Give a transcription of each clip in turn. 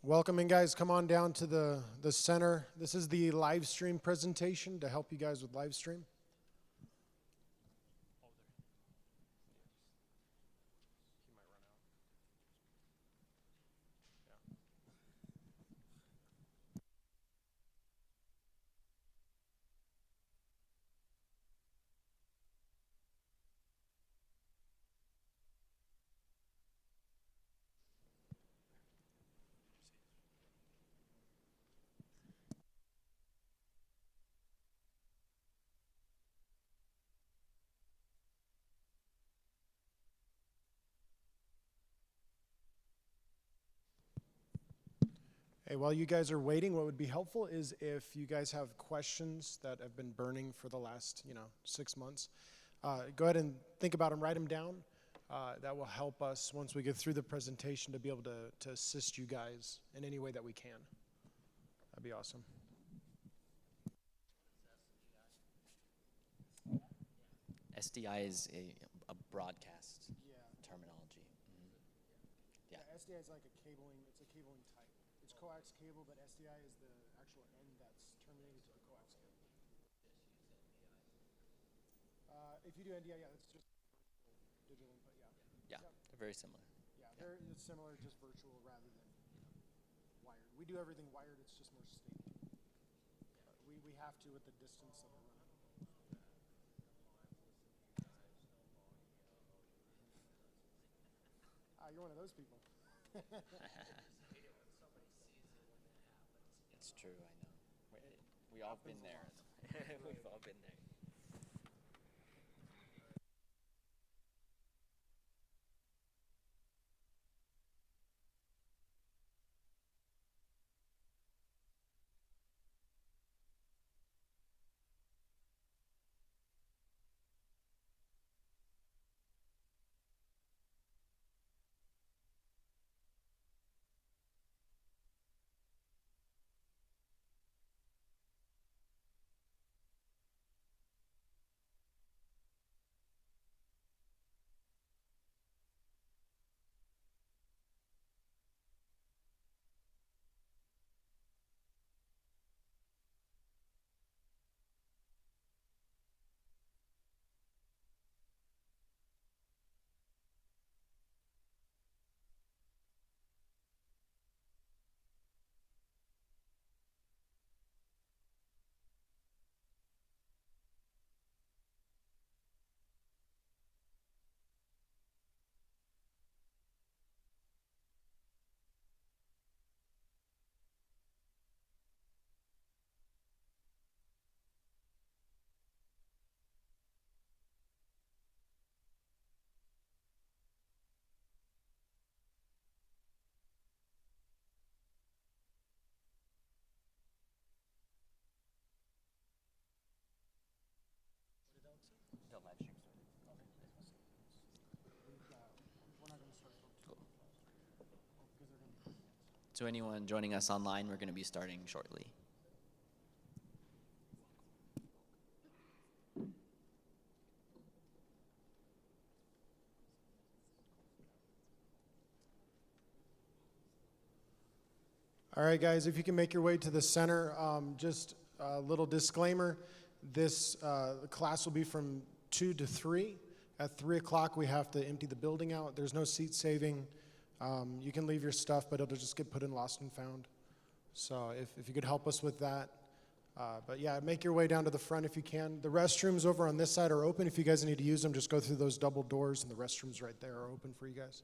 Welcome in, guys. Come on down to the center. This is the live stream presentation to help you guys with live stream. Hey, while you guys are waiting, what would be helpful is if you guys have questions that have been burning for the last, 6 months, go ahead and think about them, write them down. That will help us once we get through the presentation to be able to assist you guys in any way that we can. That'd be awesome. SDI is a broadcast terminology. Yeah, SDI is like it's a cabling type. It's coax cable, but SDI is the actual end that's terminated to the coax cable. If you do NDI, yeah, that's just digital input, Yeah, they're very similar. Yeah, it's similar, just virtual rather than wired. We do everything wired, it's just more stable. We have to with the distance that we're running. You're one of those people. It's true, I know. We all been there. We've all been there. The live stream started. We're not going to start till 2. Because they're going to be To anyone joining us online, we're going to be starting shortly. All right, guys, if you can make your way to the center, just a little disclaimer. This class will be from 2 to 3. At 3 o'clock, we have to empty the building out. There's no seat saving. You can leave your stuff, but it'll just get put in lost and found. So if you could help us with that. But yeah, make your way down to the front if you can. The restrooms over on this side are open. If you guys need to use them, just go through those double doors, and the restrooms right there are open for you guys.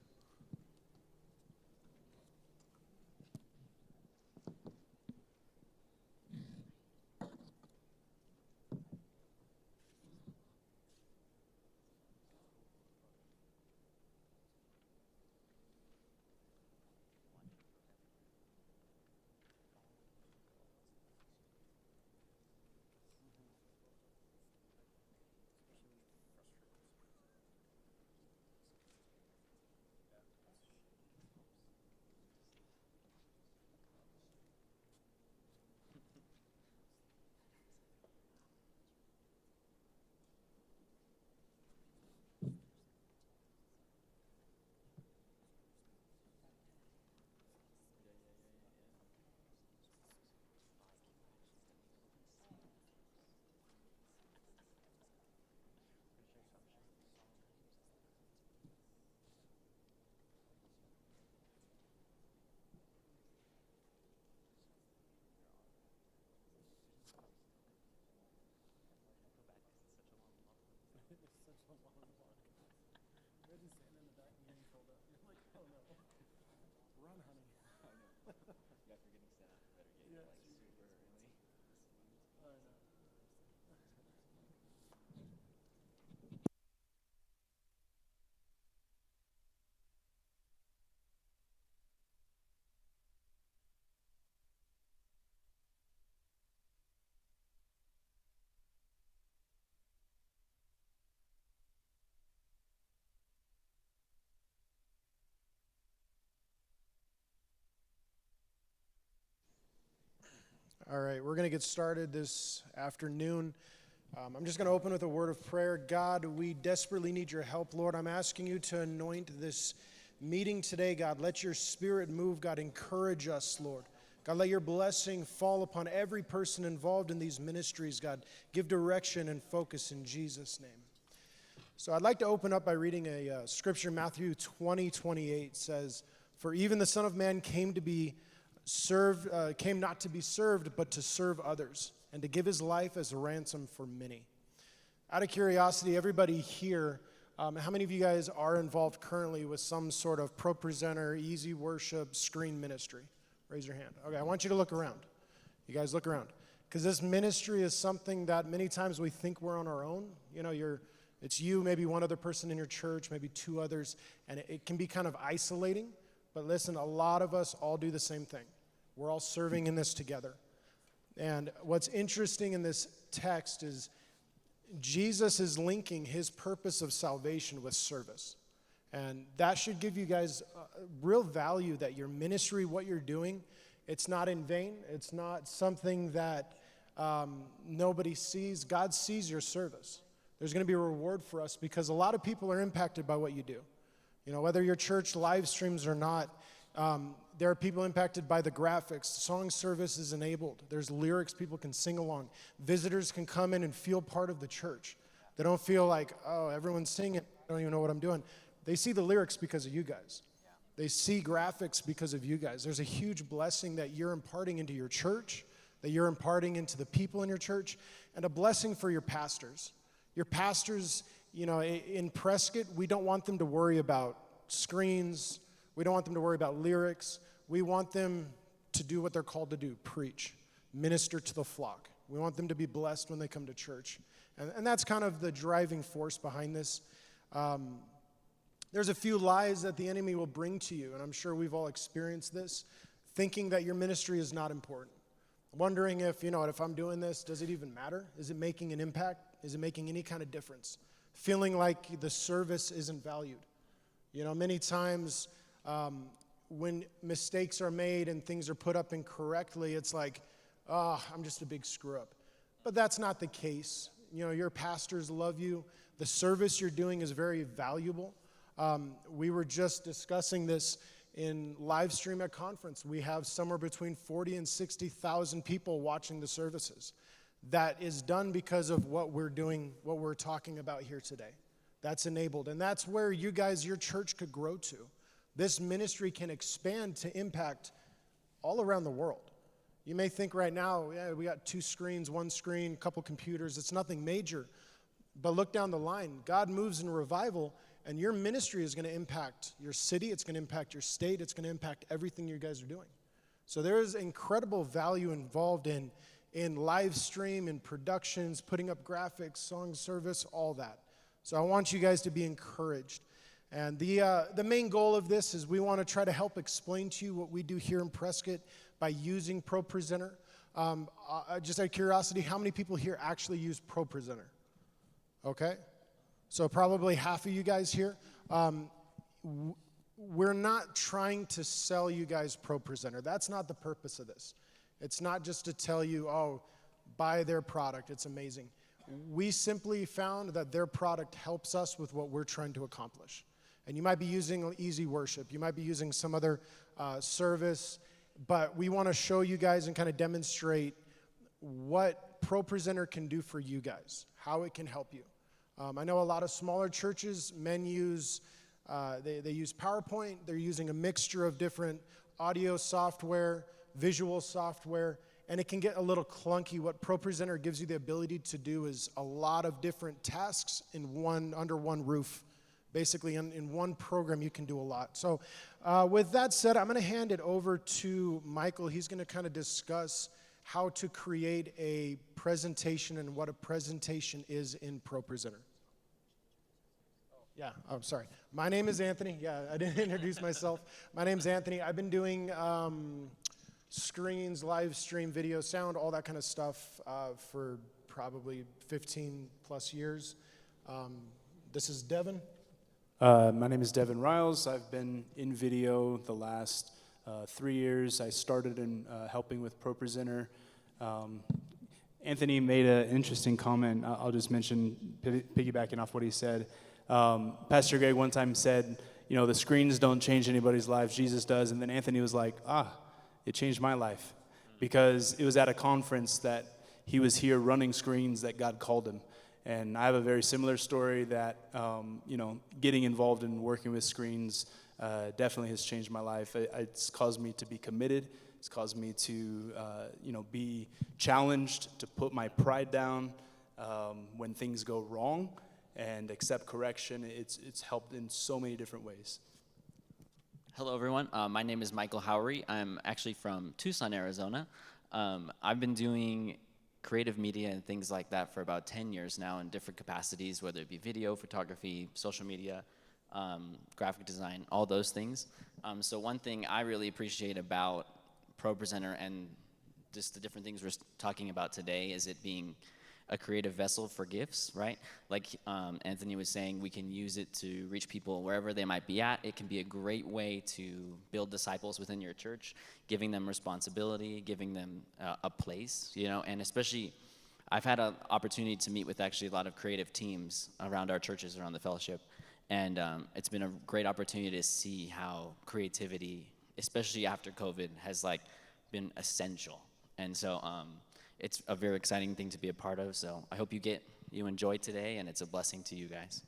Yeah, if you're getting staff, you better get here like super early. All right, we're going to get started this afternoon. I'm just going to open with a word of prayer. God, we desperately need your help, Lord. I'm asking you to anoint this meeting today, God. Let your spirit move, God. Encourage us, Lord. God, let your blessing fall upon every person involved in these ministries, God. Give direction and focus in Jesus' name. So I'd like to open up by reading a scripture. Matthew 20:28 says, "For even the Son of Man came not to be served, but to serve others, and to give his life as a ransom for many." Out of curiosity, everybody here, how many of you guys are involved currently with some sort of Propresenter, Easy Worship, screen ministry? Raise your hand. Okay, I want you to look around. You guys look around. Because this ministry is something that many times we think we're on our own. You know, it's you, maybe one other person in your church, maybe two others, and it can be kind of isolating. But listen, a lot of us all do the same thing. We're all serving in this together. And what's interesting in this text is Jesus is linking his purpose of salvation with service. And that should give you guys real value that your ministry, what you're doing, it's not in vain. It's not something that nobody sees. God sees your service. There's going to be a reward for us because a lot of people are impacted by what you do. You know, whether your church live streams or not, there are people impacted by the graphics. Song service is enabled. There's lyrics people can sing along. Visitors can come in and feel part of the church. They don't feel like, oh, everyone's singing. I don't even know what I'm doing. They see the lyrics because of you guys. They see graphics because of you guys. There's a huge blessing that you're imparting into your church, that you're imparting into the people in your church, and a blessing for your pastors. Your pastors, you know, in Prescott, we don't want them to worry about screens. We don't want them to worry about lyrics. We want them to do what they're called to do, preach, minister to the flock. We want them to be blessed when they come to church. And that's kind of the driving force behind this. There's a few lies that the enemy will bring to you, and I'm sure we've all experienced this, thinking that your ministry is not important. Wondering if I'm doing this, does it even matter? Is it making an impact? Is it making any kind of difference? Feeling like the service isn't valued. You know, many times when mistakes are made and things are put up incorrectly, it's like, I'm just a big screw up. But that's not the case. You know, your pastors love you. The service you're doing is very valuable. We were just discussing this in live stream at conference. We have somewhere between 40 and 60,000 people watching the services. That is done because of what we're doing, what we're talking about here today. That's enabled. And that's where you guys, your church could grow to. This ministry can expand to impact all around the world. You may think right now, yeah, we got 2 screens, 1 screen, a couple computers. It's nothing major. But look down the line. God moves in revival, and your ministry is going to impact your city. It's going to impact your state. It's going to impact everything you guys are doing. So there is incredible value involved in live stream, in productions, putting up graphics, song service, all that. So I want you guys to be encouraged. And the main goal of this is we want to try to help explain to you what we do here in Prescott by using Propresenter. Just out of curiosity, how many people here actually use Propresenter? Okay. So probably half of you guys here. We're not trying to sell you guys Propresenter. That's not the purpose of this. It's not just to tell you, oh, buy their product. It's amazing. We simply found that their product helps us with what we're trying to accomplish. And you might be using Easy Worship. You might be using some other service. But we want to show you guys and kind of demonstrate what Propresenter can do for you guys, how it can help you. I know a lot of smaller churches, men use, they use PowerPoint. They're using a mixture of different audio software, visual software, and it can get a little clunky. What Propresenter gives you the ability to do is a lot of different tasks in under one roof. Basically, in one program, you can do a lot. So with that said, I'm going to hand it over to Michael. He's going to kind of discuss how to create a presentation and what a presentation is in Propresenter. Yeah, I'm sorry. My name is Anthony. Yeah, I didn't introduce myself. My name's Anthony. I've been doing screens, live stream, video, sound, all that kind of stuff for probably 15 plus years. This is Devon. My name is Devon Ryals. I've been in video the last 3 years. I started in helping with Propresenter. Anthony made an interesting comment. I'll just mention, piggybacking off what he said. Pastor Greg one time said, you know, the screens don't change anybody's lives, Jesus does. And then Anthony was like, it changed my life. Because it was at a conference that he was here running screens that God called him. And I have a very similar story that, you know, getting involved in working with screens definitely has changed my life. It's caused me to be committed. It's caused me to, you know, be challenged, to put my pride down when things go wrong and accept correction. It's helped in so many different ways. Hello, everyone. My name is Michael Hauri. I'm actually from Tucson, Arizona. I've been doing creative media and things like that for about 10 years now in different capacities, whether it be video, photography, social media, graphic design, all those things. So one thing I really appreciate about Propresenter and just the different things we're talking about today is it being a creative vessel for gifts, right? Like Anthony was saying, we can use it to reach people wherever they might be at. It can be a great way to build disciples within your church, giving them responsibility, giving them a place, you know, and especially I've had an opportunity to meet with actually a lot of creative teams around our churches, around the fellowship, and it's been a great opportunity to see how creativity, especially after COVID, has like been essential. And so it's a very exciting thing to be a part of, so I hope you enjoy today, and it's a blessing to you guys.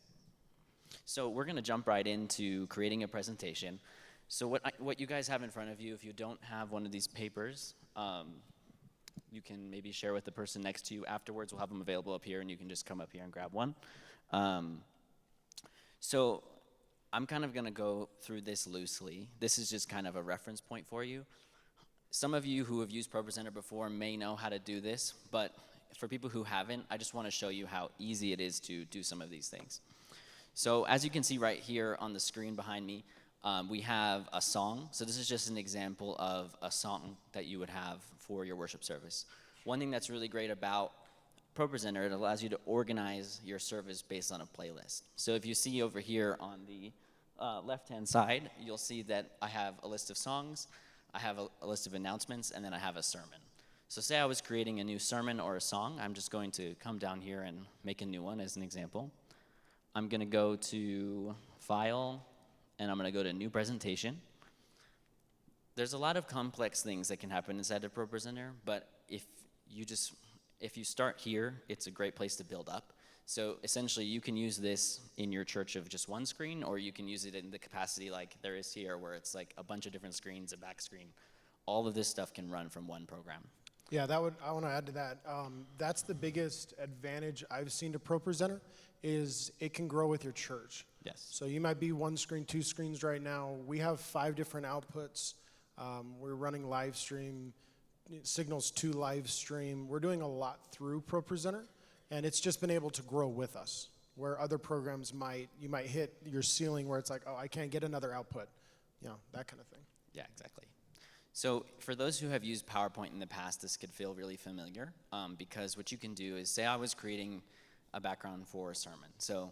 So we're going to jump right into creating a presentation. So what you guys have in front of you, if you don't have one of these papers, you can maybe share with the person next to you afterwards. We'll have them available up here, and you can just come up here and grab one. So I'm kind of going to go through this loosely. This is just kind of a reference point for you. Some of you who have used Propresenter before may know how to do this, but for people who haven't, I just want to show you how easy it is to do some of these things. So as you can see right here on the screen behind me, we have a song. So this is just an example of a song that you would have for your worship service. One thing that's really great about Propresenter, it allows you to organize your service based on a playlist. So if you see over here on the left-hand side, you'll see that I have a list of songs, I have a list of announcements, and then I have a sermon. So say I was creating a new sermon or a song, I'm just going to come down here and make a new one as an example. I'm going to go to File, and I'm going to go to New Presentation. There's a lot of complex things that can happen inside of Propresenter, but if you start here, it's a great place to build up. So essentially, you can use this in your church of just one screen, or you can use it in the capacity like there is here, where it's like a bunch of different screens, a back screen. All of this stuff can run from one program. Yeah, I want to add to that. That's the biggest advantage I've seen to Propresenter is it can grow with your church. Yes. So you might be one screen, two screens right now. We have 5 different outputs. We're running live stream, signals to live stream. We're doing a lot through Propresenter. And it's just been able to grow with us, where other programs you might hit your ceiling where it's like, oh, I can't get another output, you know, that kind of thing. Yeah, exactly. So for those who have used PowerPoint in the past, this could feel really familiar because what you can do is say I was creating a background for a sermon. So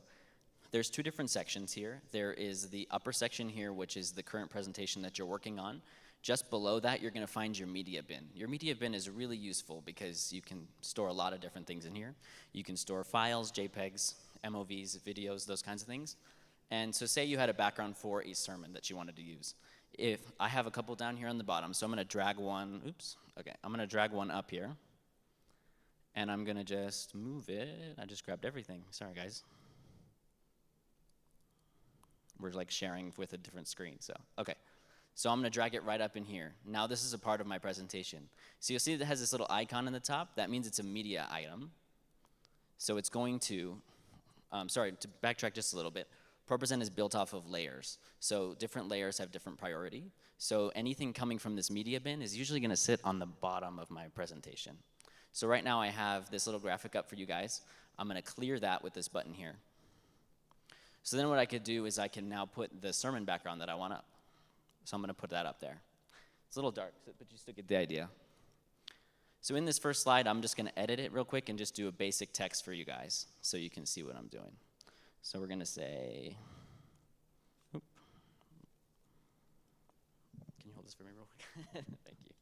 there's 2 different sections here. There is the upper section here, which is the current presentation that you're working on. Just below that, you're going to find your media bin. Your media bin is really useful because you can store a lot of different things in here. You can store files, JPEGs, MOVs, videos, those kinds of things. And so say you had a background for a sermon that you wanted to use. If I have a couple down here on the bottom, so I'm going to drag one, I'm going to drag one up here. And I'm going to just move it. I just grabbed everything. Sorry, guys. We're like sharing with a different screen, so, okay. So I'm going to drag it right up in here. Now this is a part of my presentation. So you'll see that it has this little icon in the top. That means it's a media item. So it's going to, to backtrack just a little bit, Propresent is built off of layers. So different layers have different priority. So anything coming from this media bin is usually gonna sit on the bottom of my presentation. So right now I have this little graphic up for you guys. I'm gonna clear that with this button here. So then what I could do is I can now put the sermon background that I want up. So I'm gonna put that up there. It's a little dark, but you still get the idea. So in this first slide, I'm just gonna edit it real quick and just do a basic text for you guys so you can see what I'm doing. So we're gonna say, oop. Can you hold this for me real quick? Thank you.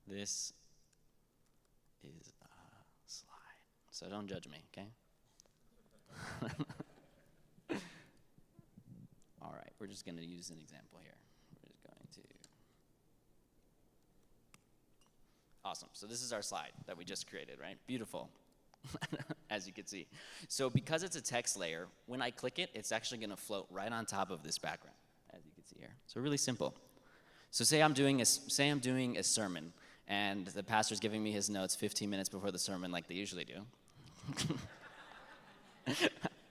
This is a slide. So don't judge me, okay? All right, we're just gonna use an example here. We're just going to, awesome, so this is our slide that we just created, right? Beautiful, as you can see. So because it's a text layer, when I click it, it's actually gonna float right on top of this background, as you can see here. So really simple. So say I'm doing a sermon, and the pastor's giving me his notes 15 minutes before the sermon like they usually do.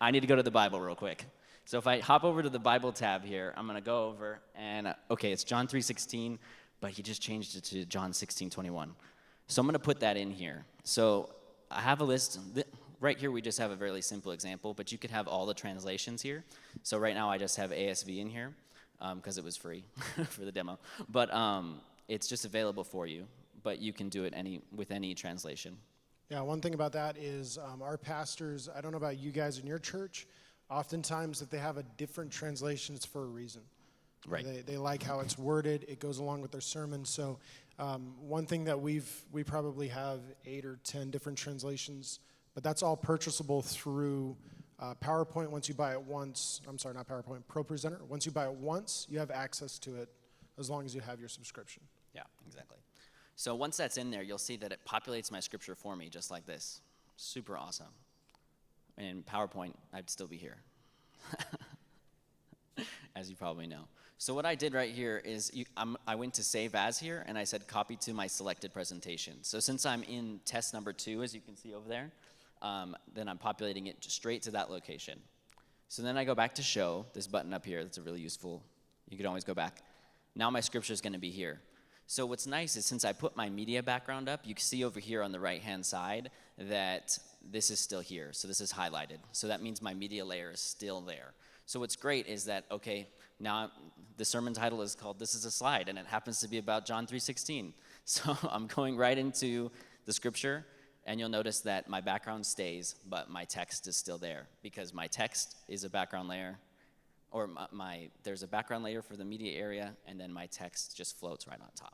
I need to go to the Bible real quick. So if I hop over to the Bible tab here, I'm gonna go over and, okay, it's John 3:16, but he just changed it to John 16:21. So I'm gonna put that in here. So I have a list, right here we just have a very simple example, but you could have all the translations here. So right now I just have ASV in here, because it was free for the demo. But it's just available for you, but you can do it with any translation. Yeah, one thing about that is our pastors, I don't know about you guys in your church, oftentimes if they have a different translation, it's for a reason. Right. They like how it's worded. It goes along with their sermon. So one thing that we probably have 8 or 10 different translations, but that's all purchasable through PowerPoint. Once you buy it once, I'm sorry, not PowerPoint, Propresenter. Once you buy it once, you have access to it as long as you have your subscription. Yeah, exactly. So once that's in there, you'll see that it populates my scripture for me just like this. Super awesome. In PowerPoint, I'd still be here, as you probably know. So what I did right here is I went to Save As here, and I said copy to my selected presentation. So since I'm in test number 2, as you can see over there, then I'm populating it straight to that location. So then I go back to Show, this button up here, that's a really useful, you can always go back. Now my scripture is gonna be here. So what's nice is since I put my media background up, you can see over here on the right-hand side that this is still here. So this is highlighted. So that means my media layer is still there. So what's great is that, okay, now the sermon title is called This is a Slide, and it happens to be about John 3:16. So I'm going right into the scripture, and you'll notice that my background stays, but my text is still there because my text is a background layer, or there's a background layer for the media area, and then my text just floats right on top.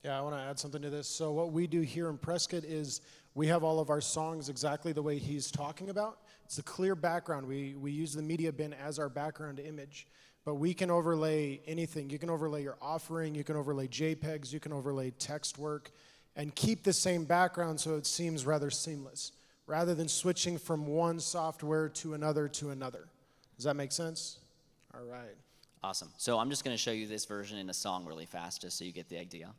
Yeah, I want to add something to this. So what we do here in Prescott is we have all of our songs exactly the way he's talking about. It's a clear background. We use the media bin as our background image, but we can overlay anything. You can overlay your offering, you can overlay JPEGs, you can overlay text work, and keep the same background so it seems rather seamless, rather than switching from one software to another to another. Does that make sense? All right. Awesome. So I'm just going to show you this version in a song really fast, just so you get the idea.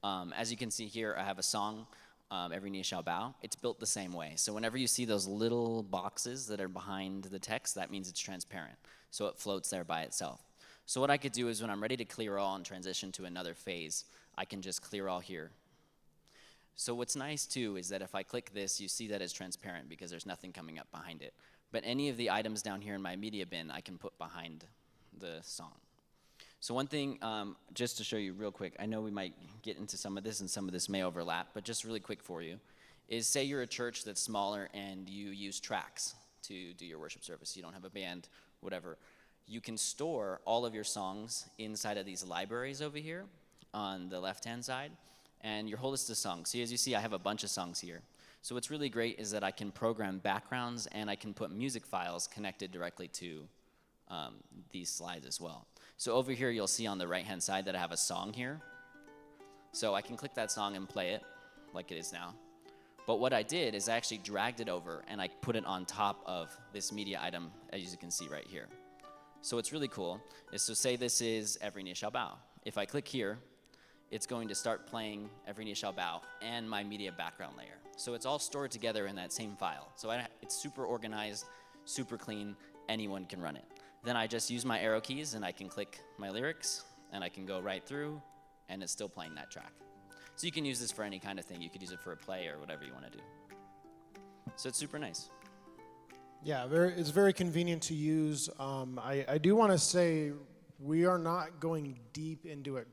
As you can see here, I have a song, Every Knee Shall Bow. It's built the same way. So whenever you see those little boxes that are behind the text, that means it's transparent. So it floats there by itself. So what I could do is when I'm ready to clear all and transition to another phase, I can just clear all here. So what's nice too is that if I click this, you see that it's transparent because there's nothing coming up behind it. But any of the items down here in my media bin, I can put behind the song. So one thing, just to show you real quick, I know we might get into some of this and some of this may overlap, but just really quick for you, is say you're a church that's smaller and you use tracks to do your worship service. You don't have a band, whatever. You can store all of your songs inside of these libraries over here on the left-hand side, and your whole list of songs. So as you see, I have a bunch of songs here. So what's really great is that I can program backgrounds and I can put music files connected directly to these slides as well. So over here, you'll see on the right-hand side that I have a song here. So I can click that song and play it like it is now. But what I did is I actually dragged it over and I put it on top of this media item, as you can see right here. So what's really cool is, so say this is Every Knee Shall Bow. If I click here, it's going to start playing Every Knee Shall Bow and my media background layer. So it's all stored together in that same file. So it's super organized, super clean, anyone can run it. Then I just use my arrow keys and I can click my lyrics and I can go right through and it's still playing that track. So you can use this for any kind of thing. You could use it for a play or whatever you want to do. So it's super nice. Yeah, it's very convenient to use. I do want to say we are not going deep into it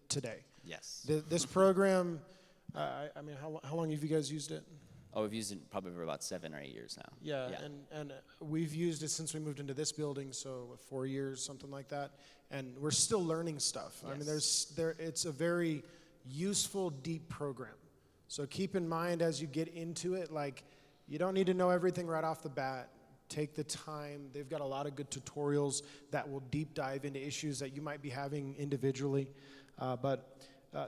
today. Yes. This program, I mean, how long have you guys used it? Oh, we've used it probably for about 7 or 8 years now. Yeah. And we've used it since we moved into this building, so 4 years, something like that. And we're still learning stuff. Yes. I mean, it's a very useful, deep program. So keep in mind as you get into it, like, you don't need to know everything right off the bat. Take the time. They've got a lot of good tutorials that will deep dive into issues that you might be having individually. But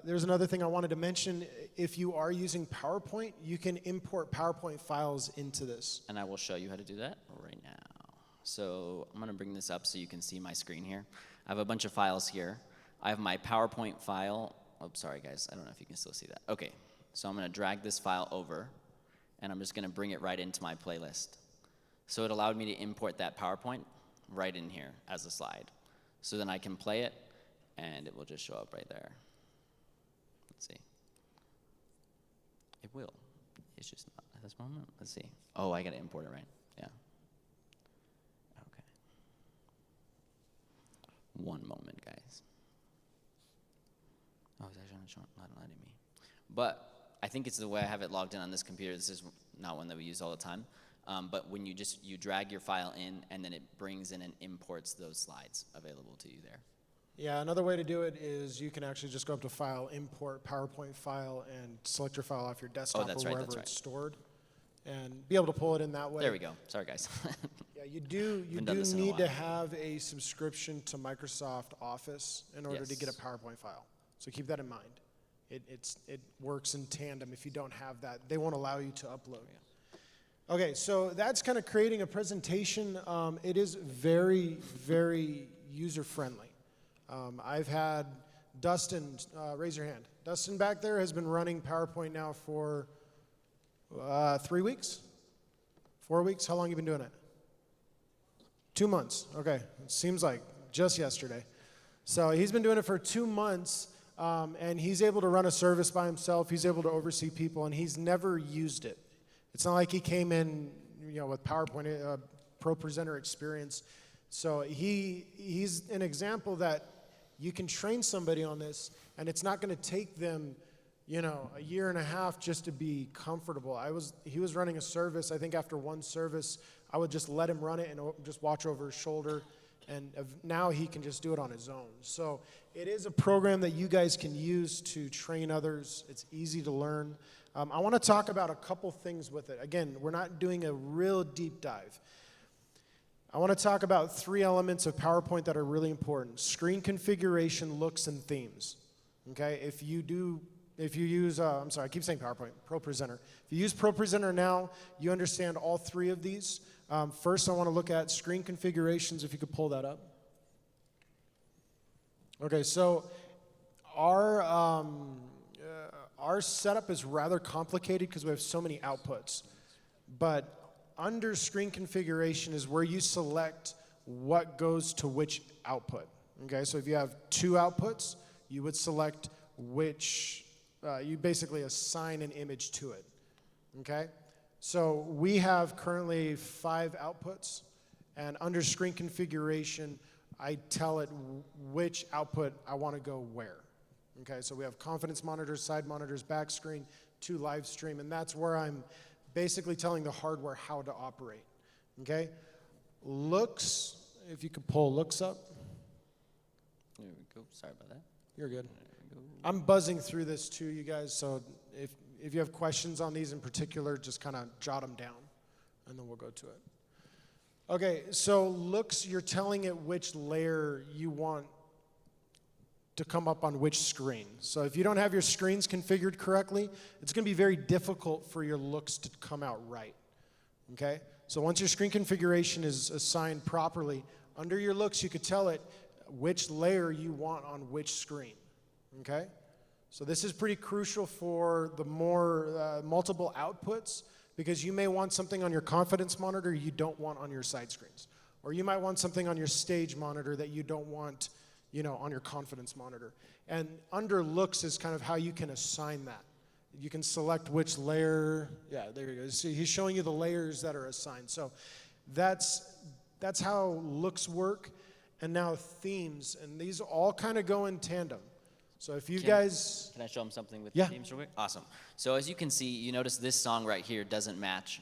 there's another thing I wanted to mention. If you are using PowerPoint, you can import PowerPoint files into this. And I will show you how to do that right now. So I'm going to bring this up so you can see my screen here. I have a bunch of files here. I have my PowerPoint file. Oh, sorry, guys. I don't know if you can still see that. Okay. So I'm going to drag this file over, and I'm just going to bring it right into my playlist. So it allowed me to import that PowerPoint right in here as a slide. So then I can play it, and it will just show up right there. Let's see. It will. It's just not at this moment. Let's see. Oh, I got to import it, right? Yeah. Okay. One moment, guys. Oh, it's actually not letting me. But I think it's the way I have it logged in on this computer. This is not one that we use all the time. But when you drag your file in, and then it brings in and imports those slides available to you there. Yeah, another way to do it is you can actually just go up to File, Import PowerPoint File, and select your file off your desktop or wherever it's stored, and be able to pull it in that way. There we go. Sorry, guys. Yeah, you do need to have a subscription to Microsoft Office in order to get a PowerPoint file. So keep that in mind. It works in tandem. If you don't have that, they won't allow you to upload. Okay, so that's kind of creating a presentation. It is very, very user-friendly. I've had Dustin, raise your hand. Dustin back there has been running PowerPoint now for 3 weeks? 4 weeks? How long have you been doing it? 2 months. Okay, it seems like just yesterday. So he's been doing it for 2 months, and he's able to run a service by himself. He's able to oversee people, and he's never used it. It's not like he came in, with PowerPoint, Propresenter experience. So he's an example that you can train somebody on this, and it's not going to take them, a year and a half just to be comfortable. He was running a service. I think after one service, I would just let him run it and just watch over his shoulder. And now he can just do it on his own. So it is a program that you guys can use to train others. It's easy to learn. I want to talk about a couple things with it. Again, we're not doing a real deep dive. I want to talk about 3 elements of PowerPoint that are really important: screen configuration, looks, and themes. Okay, if you use, I keep saying PowerPoint, Propresenter. If you use Propresenter now, you understand all 3 of these. First, I want to look at screen configurations, if you could pull that up. Okay, so our setup is rather complicated because we have so many outputs. But under screen configuration is where you select what goes to which output. Okay, so if you have 2 outputs, you would select which, you basically assign an image to it. Okay? So we have currently 5 outputs, and under screen configuration, I tell it which output I want to go where. Okay, so we have confidence monitors, side monitors, back screen, 2 live stream, and that's where I'm basically telling the hardware how to operate. Okay? Looks, if you could pull looks up. There we go. Sorry about that. You're good. I'm buzzing through this too, you guys, so if you have questions on these in particular, just kind of jot them down, and then we'll go to it. Okay, so looks, you're telling it which layer you want to come up on which screen. So if you don't have your screens configured correctly, it's going to be very difficult for your looks to come out right. Okay? So once your screen configuration is assigned properly, under your looks, you could tell it which layer you want on which screen. Okay? So this is pretty crucial for the more multiple outputs, because you may want something on your confidence monitor you don't want on your side screens. Or you might want something on your stage monitor that you don't want, on your confidence monitor. And under looks is kind of how you can assign that. You can select which layer. Yeah, there you go. See, he's showing you the layers that are assigned. So that's how looks work. And now themes, and these all kind of go in tandem. So if you guys... Can I show them something with Yeah. the themes real quick? Awesome. So as you can see, you notice this song right here doesn't match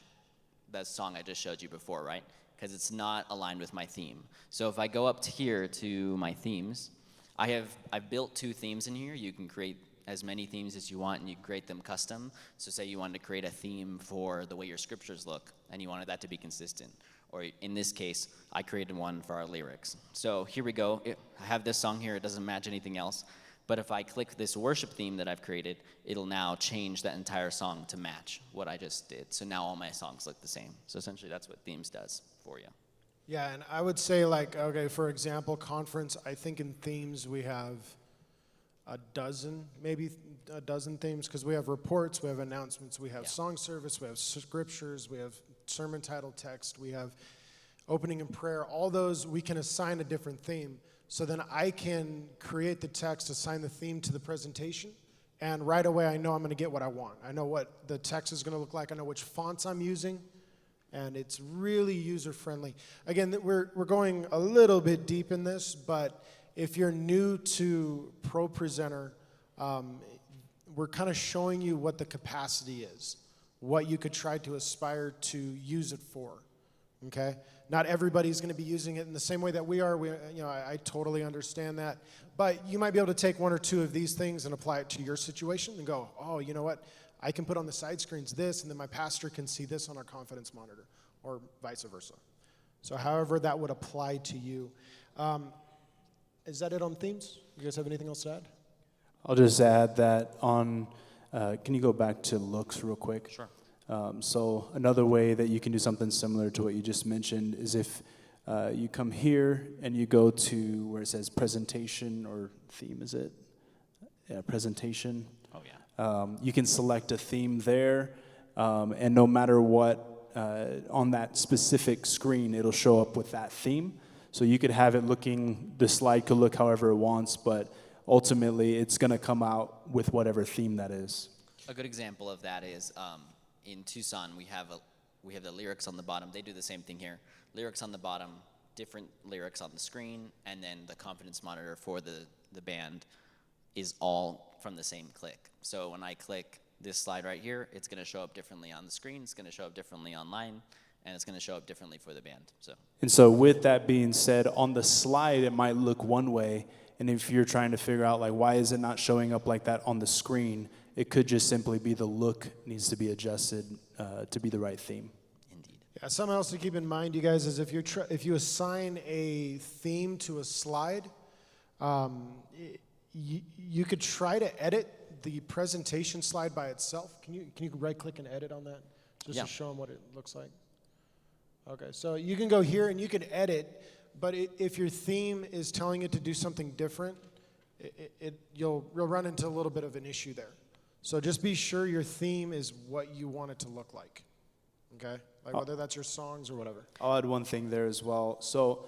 that song I just showed you before, right? Because it's not aligned with my theme. So if I go up to here to my themes, I've built 2 themes in here. You can create as many themes as you want, and you can create them custom. So say you wanted to create a theme for the way your scriptures look, and you wanted that to be consistent. Or in this case, I created one for our lyrics. So here we go. I have this song here. It doesn't match anything else. But if I click this worship theme that I've created, it'll now change that entire song to match what I just did. So now all my songs look the same. So essentially that's what themes does for you. Yeah, and I would say, for example, conference, I think in themes we have maybe a dozen themes, because we have reports, we have announcements, we have song service, we have scriptures, we have sermon title text, we have opening and prayer. All those, we can assign a different theme. So then I can create the text, assign the theme to the presentation, and right away I know I'm going to get what I want. I know what the text is going to look like. I know which fonts I'm using, and it's really user-friendly. Again, we're going a little bit deep in this, but if you're new to Propresenter, we're kind of showing you what the capacity is, what you could try to aspire to use it for, okay? Not everybody's going to be using it in the same way that we are. I totally understand that. But you might be able to take 1 or 2 of these things and apply it to your situation and go, oh, you know what? I can put on the side screens this, and then my pastor can see this on our confidence monitor, or vice versa. So however that would apply to you. Is that it on themes? You guys have anything else to add? I'll just add that on, can you go back to looks real quick? Sure. So another way that you can do something similar to what you just mentioned is if you come here and you go to where it says presentation or theme, is it? Yeah, presentation. Oh, yeah. You can select a theme there, and no matter what, on that specific screen, it'll show up with that theme. So you could have it looking, the slide could look however it wants, but ultimately it's going to come out with whatever theme that is. A good example of that is in Tucson, we have the lyrics on the bottom. They do the same thing here. Lyrics on the bottom, different lyrics on the screen, and then the confidence monitor for the band is all from the same click. So when I click this slide right here, it's going to show up differently on the screen, it's going to show up differently online, and it's going to show up differently for the band. And so with that being said, on the slide it might look one way, and if you're trying to figure out why is it not showing up like that on the screen, it could just simply be the look needs to be adjusted to be the right theme. Indeed. Yeah, something else to keep in mind, you guys, is if you assign a theme to a slide, you could try to edit the presentation slide by itself. Can you right-click and edit on that, just to show them what it looks like? Okay, so you can go here and you can edit, but if your theme is telling it to do something different, you'll run into a little bit of an issue there. So just be sure your theme is what you want it to look like, okay? Whether that's your songs or whatever. I'll add one thing there as well. So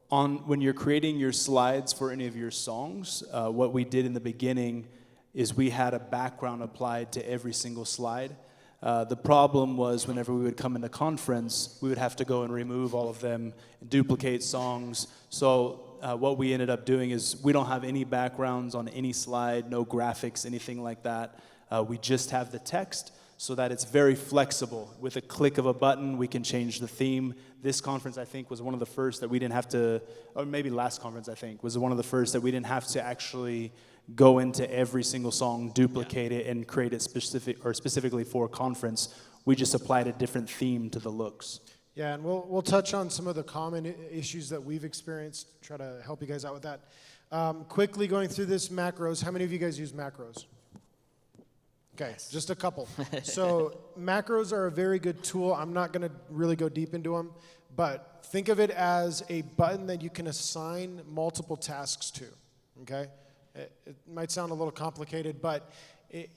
when you're creating your slides for any of your songs, what we did in the beginning is we had a background applied to every single slide. The problem was whenever we would come into conference, we would have to go and remove all of them and duplicate songs. So what we ended up doing is we don't have any backgrounds on any slide, no graphics, anything like that. We just have the text so that it's very flexible. With a click of a button, we can change the theme. This conference, I think, was one of the first that we didn't have to, or maybe last conference, I think, was one of the first that we didn't have to actually go into every single song, duplicate it, and create it specifically for a conference. We just applied a different theme to the looks. Yeah, and we'll touch on some of the common issues that we've experienced, try to help you guys out with that. Quickly going through this, macros. How many of you guys use macros? Okay, yes. Just a couple. So macros are a very good tool. I'm not going to really go deep into them, but think of it as a button that you can assign multiple tasks to, okay? It might sound a little complicated, but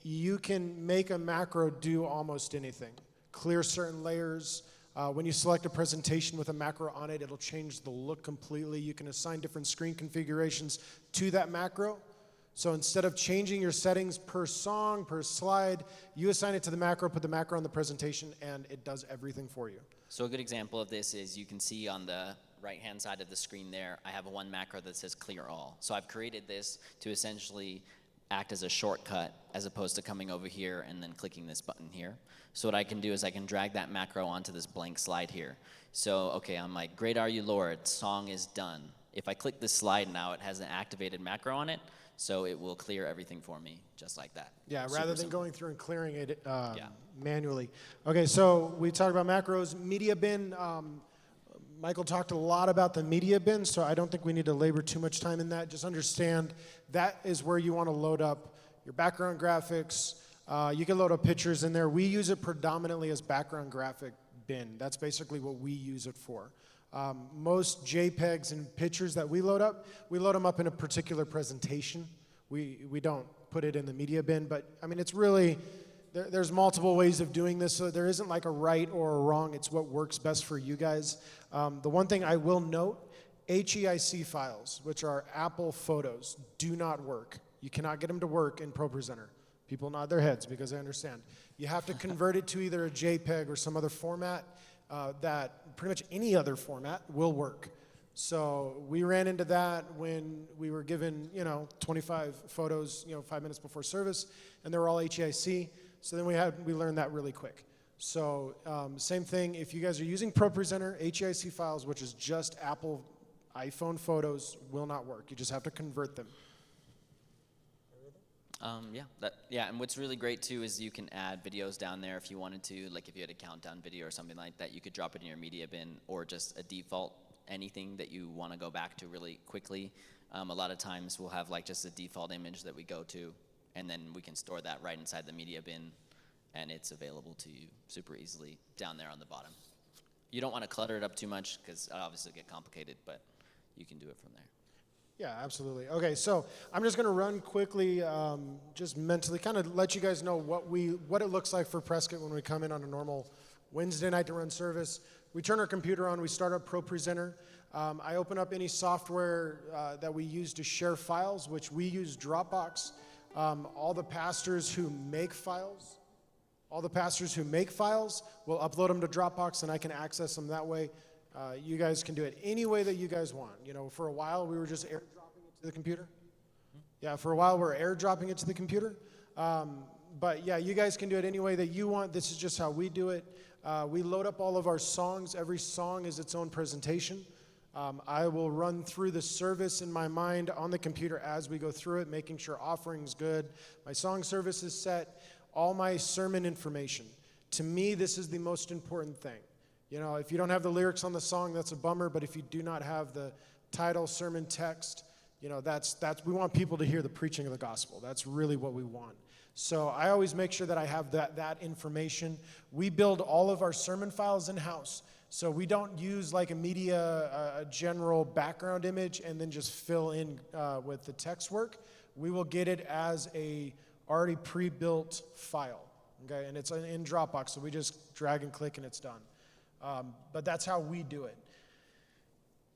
you can make a macro do almost anything. Clear certain layers, When you select a presentation with a macro on it, it'll change the look completely. You can assign different screen configurations to that macro. So instead of changing your settings per song, per slide, you assign it to the macro, put the macro on the presentation, and it does everything for you. So a good example of this is you can see on the right-hand side of the screen there, I have one macro that says clear all. So I've created this to essentially act as a shortcut as opposed to coming over here and then clicking this button here. So what I can do is I can drag that macro onto this blank slide here. So, okay, I'm like, great are you, Lord, song is done. If I click this slide now, it has an activated macro on it, so it will clear everything for me, just like that. Yeah, Super rather than simple. going through and clearing it Yeah. manually. Okay, so we talked about macros. Media bin, Michael talked a lot about the media bin, so I don't think we need to labor too much time in that. Just understand that is where you want to load up your background graphics. You can load up pictures in there. We use it predominantly as background graphic bin. That's basically what we use it for. Most JPEGs and pictures that we load them up in a particular presentation. We don't put it in the media bin, but I mean, it's really, there's multiple ways of doing this, so there isn't like a right or a wrong. It's what works best for you guys. The one thing I will note, HEIC files, which are Apple photos, do not work. You cannot get them to work in Propresenter. People nod their heads because they understand. You have to convert it to either a JPEG or some other format that pretty much any other format will work. So we ran into that when we were given, 25 photos, 5 minutes before service, and they were all HEIC. So then we learned that really quick. So same thing, if you guys are using Propresenter, HEIC files, which is just Apple iPhone photos, will not work. You just have to convert them. And what's really great too is you can add videos down there if you wanted to, like if you had a countdown video or something like that, you could drop it in your media bin, or just a default, anything that you want to go back to really quickly. A lot of times we'll have like just a default image that we go to, and then we can store that right inside the media bin, and it's available to you super easily down there on the bottom. You don't want to clutter it up too much because it'll obviously get complicated, but you can do it from there. Yeah, absolutely. Okay, so I'm just going to run quickly, just mentally, kind of let you guys know what it looks like for Prescott when we come in on a normal Wednesday night to run service. We turn our computer on, we start up ProPresenter. I open up any software that we use to share files, which we use Dropbox. All the pastors who make files will upload them to Dropbox, and I can access them that way. You guys can do it any way that you guys want. For a while, we were just airdropping it to the computer. Yeah, for a while, we're airdropping it to the computer. But yeah, you guys can do it any way that you want. This is just how we do it. We load up all of our songs. Every song is its own presentation. I will run through the service in my mind on the computer as we go through it, making sure offering's good. My song service is set. All my sermon information. To me, this is the most important thing. If you don't have the lyrics on the song, that's a bummer, but if you do not have the title, sermon text, we want people to hear the preaching of the gospel. That's really what we want. So I always make sure that I have that information. We build all of our sermon files in-house. So we don't use like a general background image and then just fill in with the text work. We will get it as a already pre-built file, okay? And it's in Dropbox, so we just drag and click and it's done. But that's how we do it.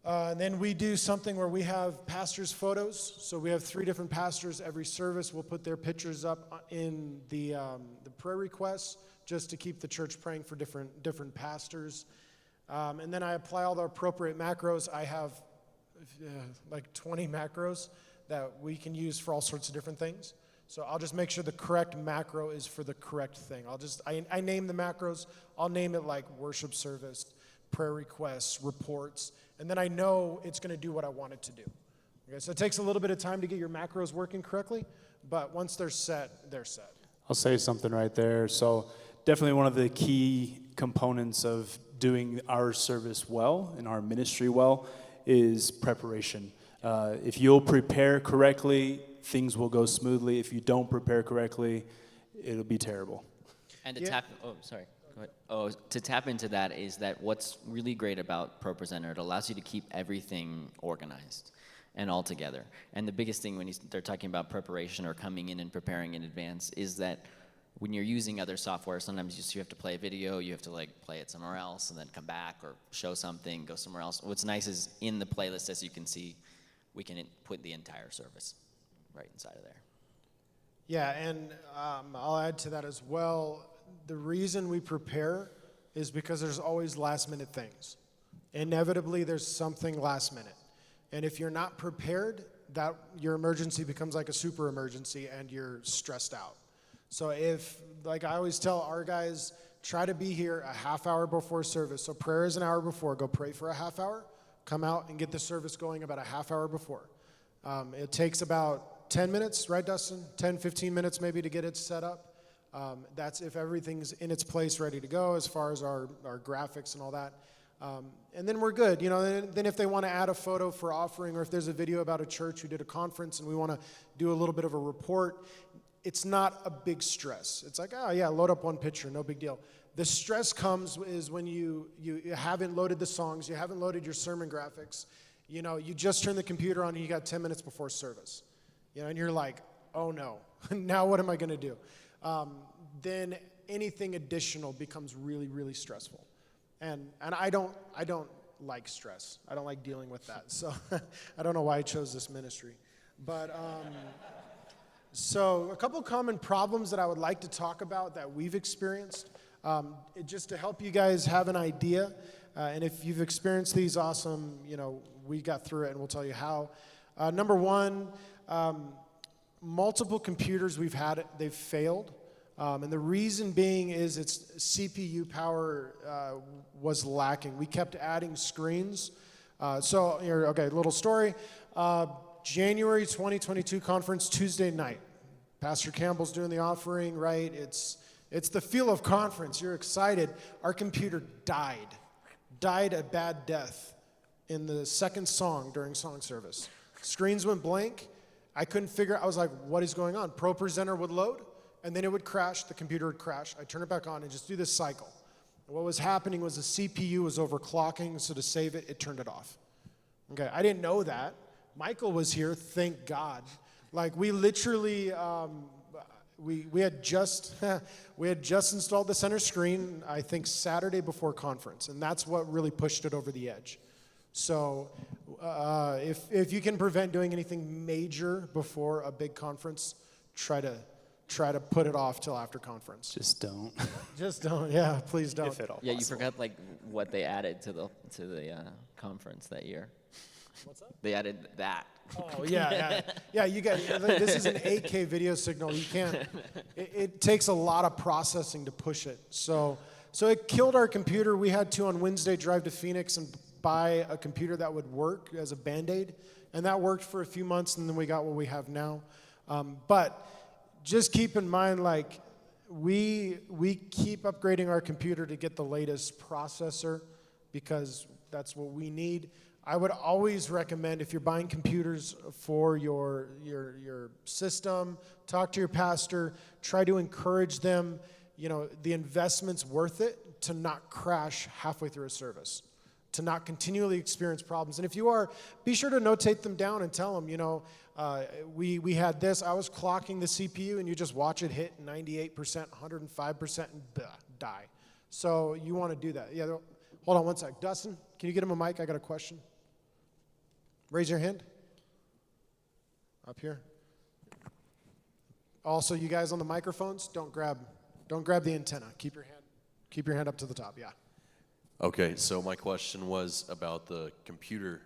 And then we do something where we have pastors' photos. So we have 3 different pastors every service. We'll put their pictures up in the prayer requests just to keep the church praying for different pastors. And then I apply all the appropriate macros. I have like 20 macros that we can use for all sorts of different things. So I'll just make sure the correct macro is for the correct thing. I name the macros. I'll name it like worship service, prayer requests, reports, and then I know it's going to do what I want it to do. Okay, so it takes a little bit of time to get your macros working correctly, but once they're set, they're set. I'll say something right there. So definitely one of the key components of doing our service well and our ministry well is preparation. If you'll prepare correctly, things will go smoothly. If you don't prepare correctly, it'll be terrible. And to tap into that is that what's really great about ProPresenter, it allows you to keep everything organized and all together. And the biggest thing when they're talking about preparation or coming in and preparing in advance is that when you're using other software, sometimes you have to play a video, you have to like play it somewhere else and then come back or show something, go somewhere else. What's nice is in the playlist, as you can see, we can put the entire service right inside of there. Yeah, and I'll add to that as well. The reason we prepare is because there's always last minute things. Inevitably, there's something last minute. And if you're not prepared, that your emergency becomes like a super emergency and you're stressed out. So if, like I always tell our guys, try to be here a half hour before service. So prayer is an hour before. Go pray for a half hour. Come out and get the service going about a half hour before. It takes about 10 minutes, right, Dustin? 10, 15 minutes maybe to get it set up. That's if everything's in its place, ready to go as far as our graphics and all that. And then we're good. You know, then if they want to add a photo for offering, or if there's a video about a church who did a conference and we want to do a little bit of a report, it's not a big stress. It's like, oh yeah, load up one picture, no big deal. The stress comes is when you haven't loaded the songs, you haven't loaded your sermon graphics, you know, you just turn the computer on and you got 10 minutes before service. You know, and you're like, oh no, now what am I gonna do? Then anything additional becomes really, really stressful. And I don't like stress. I don't like dealing with that. So I don't know why I chose this ministry. But so a couple common problems that I would like to talk about that we've experienced, just to help you guys have an idea. And if you've experienced these, awesome, you know, we got through it and we'll tell you how. Number one, multiple computers we've had, they've failed. And the reason being is its CPU power was lacking. We kept adding screens. So, okay, little story. January 2022 conference, Tuesday night. Pastor Campbell's doing the offering, right? It's the feel of conference. You're excited. Our computer died a bad death in the second song during song service. Screens went blank. I couldn't figure out. I was like, what is going on? Propresenter would load, and then it would crash. The computer would crash. I'd turn it back on and just do this cycle. And what was happening was the CPU was overclocking, so to save it, it turned it off. Okay, I didn't know that. Michael was here, thank God. Like we literally, we had just installed the center screen, I think Saturday before conference, and that's what really pushed it over the edge. So if you can prevent doing anything major before a big conference, try to put it off till after conference. Just don't. Just don't. Yeah, please don't. If at all Yeah, you possible. forgot like what they added to the conference that year. What's that? They added that. Oh yeah. You got this is an 8K video signal. You can't. It takes a lot of processing to push it. So it killed our computer. We had to on Wednesday drive to Phoenix and buy a computer that would work as a Band-Aid, and that worked for a few months, and then we got what we have now. But just keep in mind, like we keep upgrading our computer to get the latest processor because that's what we need. I would always recommend if you're buying computers for your system, talk to your pastor, try to encourage them, you know, the investment's worth it to not crash halfway through a service, to not continually experience problems. And if you are, be sure to notate them down and tell them, you know, we had this, I was clocking the CPU and you just watch it hit 98%, 105% and die. So you want to do that. Yeah, hold on one sec. Dustin, can you get him a mic? I got a question. Raise your hand. Up here. Also, you guys on the microphones, don't grab the antenna. Keep your hand up to the top. Yeah. Okay, so my question was about the computer.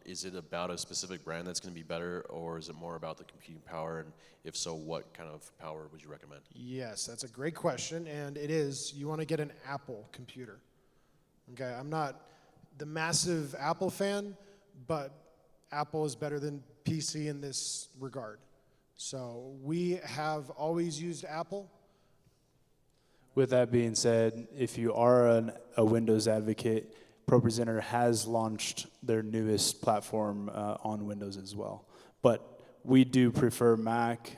Is it about a specific brand that's going to be better, or is it more about the computing power? And if so, what kind of power would you recommend? Yes, that's a great question, and it is. You want to get an Apple computer. Okay, I'm not the massive Apple fan, but Apple is better than PC in this regard. So we have always used Apple. With that being said, if you are a Windows advocate, Propresenter has launched their newest platform on Windows as well. But we do prefer Mac.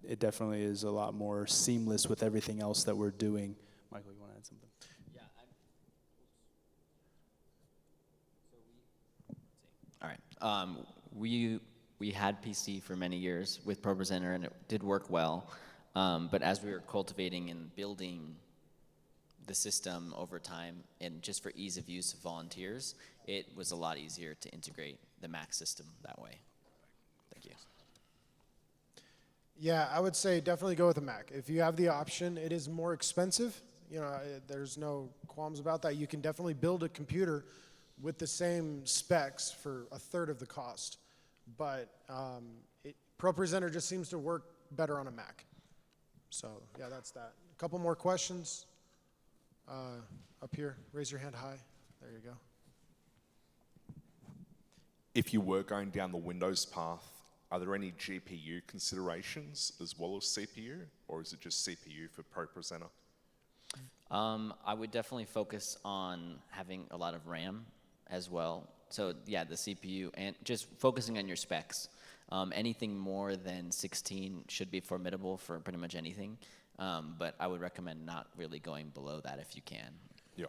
It definitely is a lot more seamless with everything else that we're doing. Michael, you want to add something? Yeah. All right. We had PC for many years with Propresenter, and it did work well. But as we were cultivating and building the system over time, and just for ease of use of volunteers, it was a lot easier to integrate the Mac system that way. Thank you. Yeah, I would say definitely go with a Mac. If you have the option, it is more expensive. You know, there's no qualms about that. You can definitely build a computer with the same specs for a third of the cost. But Propresenter just seems to work better on a Mac. So yeah, that's that. A couple more questions. Up here, raise your hand high. There you go. If you were going down the Windows path, are there any GPU considerations as well as CPU, or is it just CPU for Propresenter? I would definitely focus on having a lot of RAM as well. So yeah, the CPU, and just focusing on your specs. Anything more than 16 should be formidable for pretty much anything. But I would recommend not really going below that if you can. Yeah.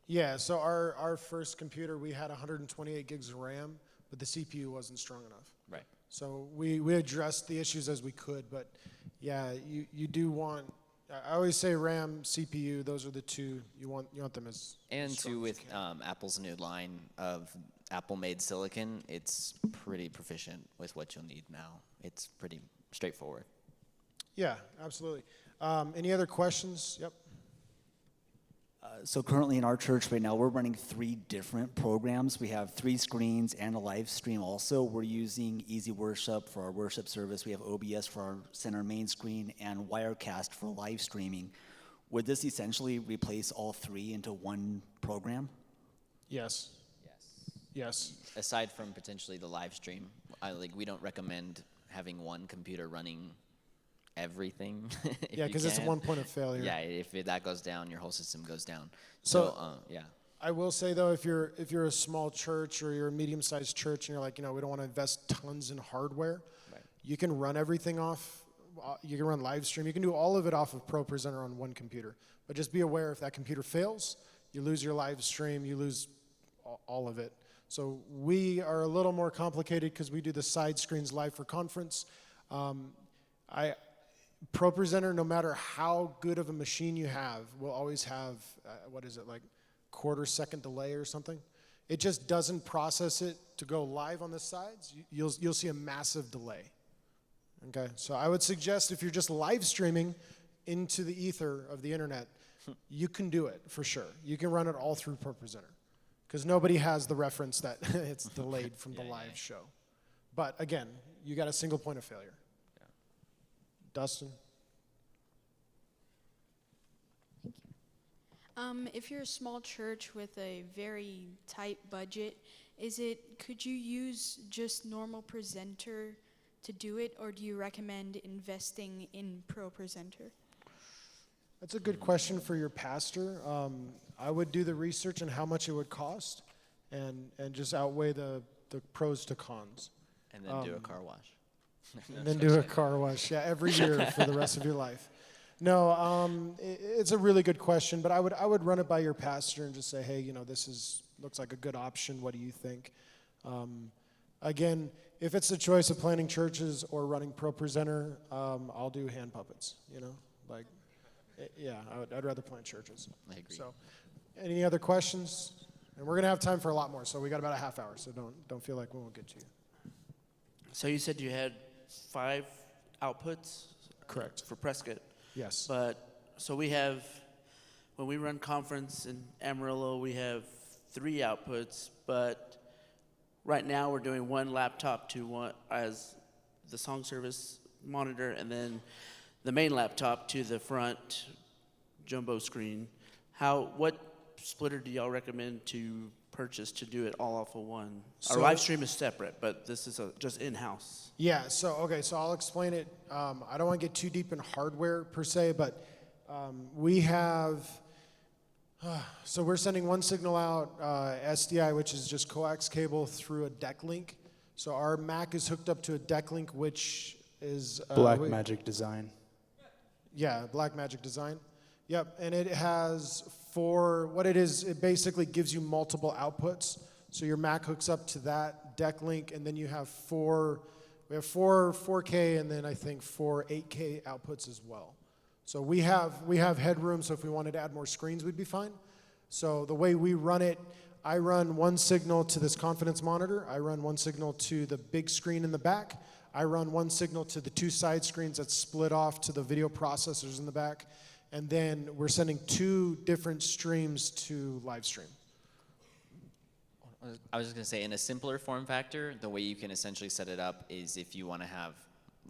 Yeah, so our first computer, we had 128 gigs of RAM, but the CPU wasn't strong enough. Right. So we addressed the issues as we could, but yeah, you do want, I always say RAM, CPU, those are the two, you want them as And strong too, as with you can. Apple's new line of Apple-made silicon, it's pretty proficient with what you'll need now. It's pretty straightforward. Yeah, absolutely. Any other questions? Yep. So currently in our church right now, we're running 3 different programs. We have 3 screens and a live stream also. We're using Easy Worship for our worship service. We have OBS for our center main screen and Wirecast for live streaming. Would this essentially replace all 3 into one program? Yes. Yes. Aside from potentially the live stream, we don't recommend having one computer running everything. Yeah, because it's one point of failure. Yeah, if that goes down, your whole system goes down. So- Yeah. I will say though, if you're a small church or you're a medium-sized church and you're like, we don't want to invest tons in hardware, Right. you can run everything off. You can run live stream. You can do all of it off of Propresenter on one computer. But just be aware, if that computer fails, you lose your live stream. You lose all of it. So we are a little more complicated because we do the side screens live for conference. Propresenter, no matter how good of a machine you have, will always have, like quarter-second delay or something. It just doesn't process it to go live on the sides. You'll see a massive delay. Okay, so I would suggest if you're just live streaming into the ether of the internet, you can do it for sure. You can run it all through Propresenter because nobody has the reference that it's delayed from the live show. But again, you got a single point of failure. Dustin? If you're a small church with a very tight budget, could you use just normal presenter to do it, or do you recommend investing in Propresenter? That's a good question for your pastor. I would do the research on how much it would cost and just outweigh the pros to cons. And then do a car wash. And then do a car wash, every year for the rest of your life. No, it's a really good question, but I would run it by your pastor and just say, hey, this looks like a good option. What do you think? Again, if it's the choice of planning churches or running Propresenter, I'll do hand puppets. I'd rather plant churches. I agree. So, any other questions? And we're gonna have time for a lot more, so we got about a half hour. So don't feel like we won't get to you. So you said you had 5 outputs? Correct. For Prescott. Yes. So we have, when we run conference in Amarillo, we have 3 outputs, but right now we're doing 1 laptop to one as the song service monitor, and then the main laptop to the front jumbo screen. What splitter do y'all recommend to purchase to do it all off of one? Our So- live stream is separate, but this is just in-house. Yeah, so I'll explain it. I don't want to get too deep in hardware per se, but we have, so we're sending one signal out, SDI, which is just coax cable through a deck link. So our Mac is hooked up to a deck link, which is Blackmagic design. Yeah, Blackmagic design. Yep, and it has it basically gives you multiple outputs. So your Mac hooks up to that deck link, and then you have 4 We have 4K and then I think 4 8K outputs as well. So we have headroom, so if we wanted to add more screens, we'd be fine. So the way we run it, I run one signal to this confidence monitor. I run one signal to the big screen in the back. I run one signal to the 2 side screens that's split off to the video processors in the back. And then we're sending 2 different streams to live stream. I was just going to say, in a simpler form factor, the way you can essentially set it up is if you want to have,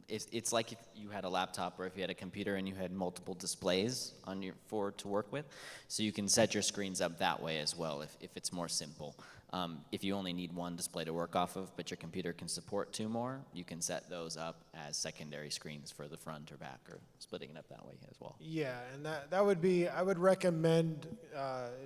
it's like if you had a laptop or if you had a computer and you had multiple displays on your to work with. So you can set your screens up that way as well if it's more simple. If you only need one display to work off of, but your computer can support 2 more, you can set those up as secondary screens for the front or back, or splitting it up that way as well. Yeah, and that would be, I would recommend,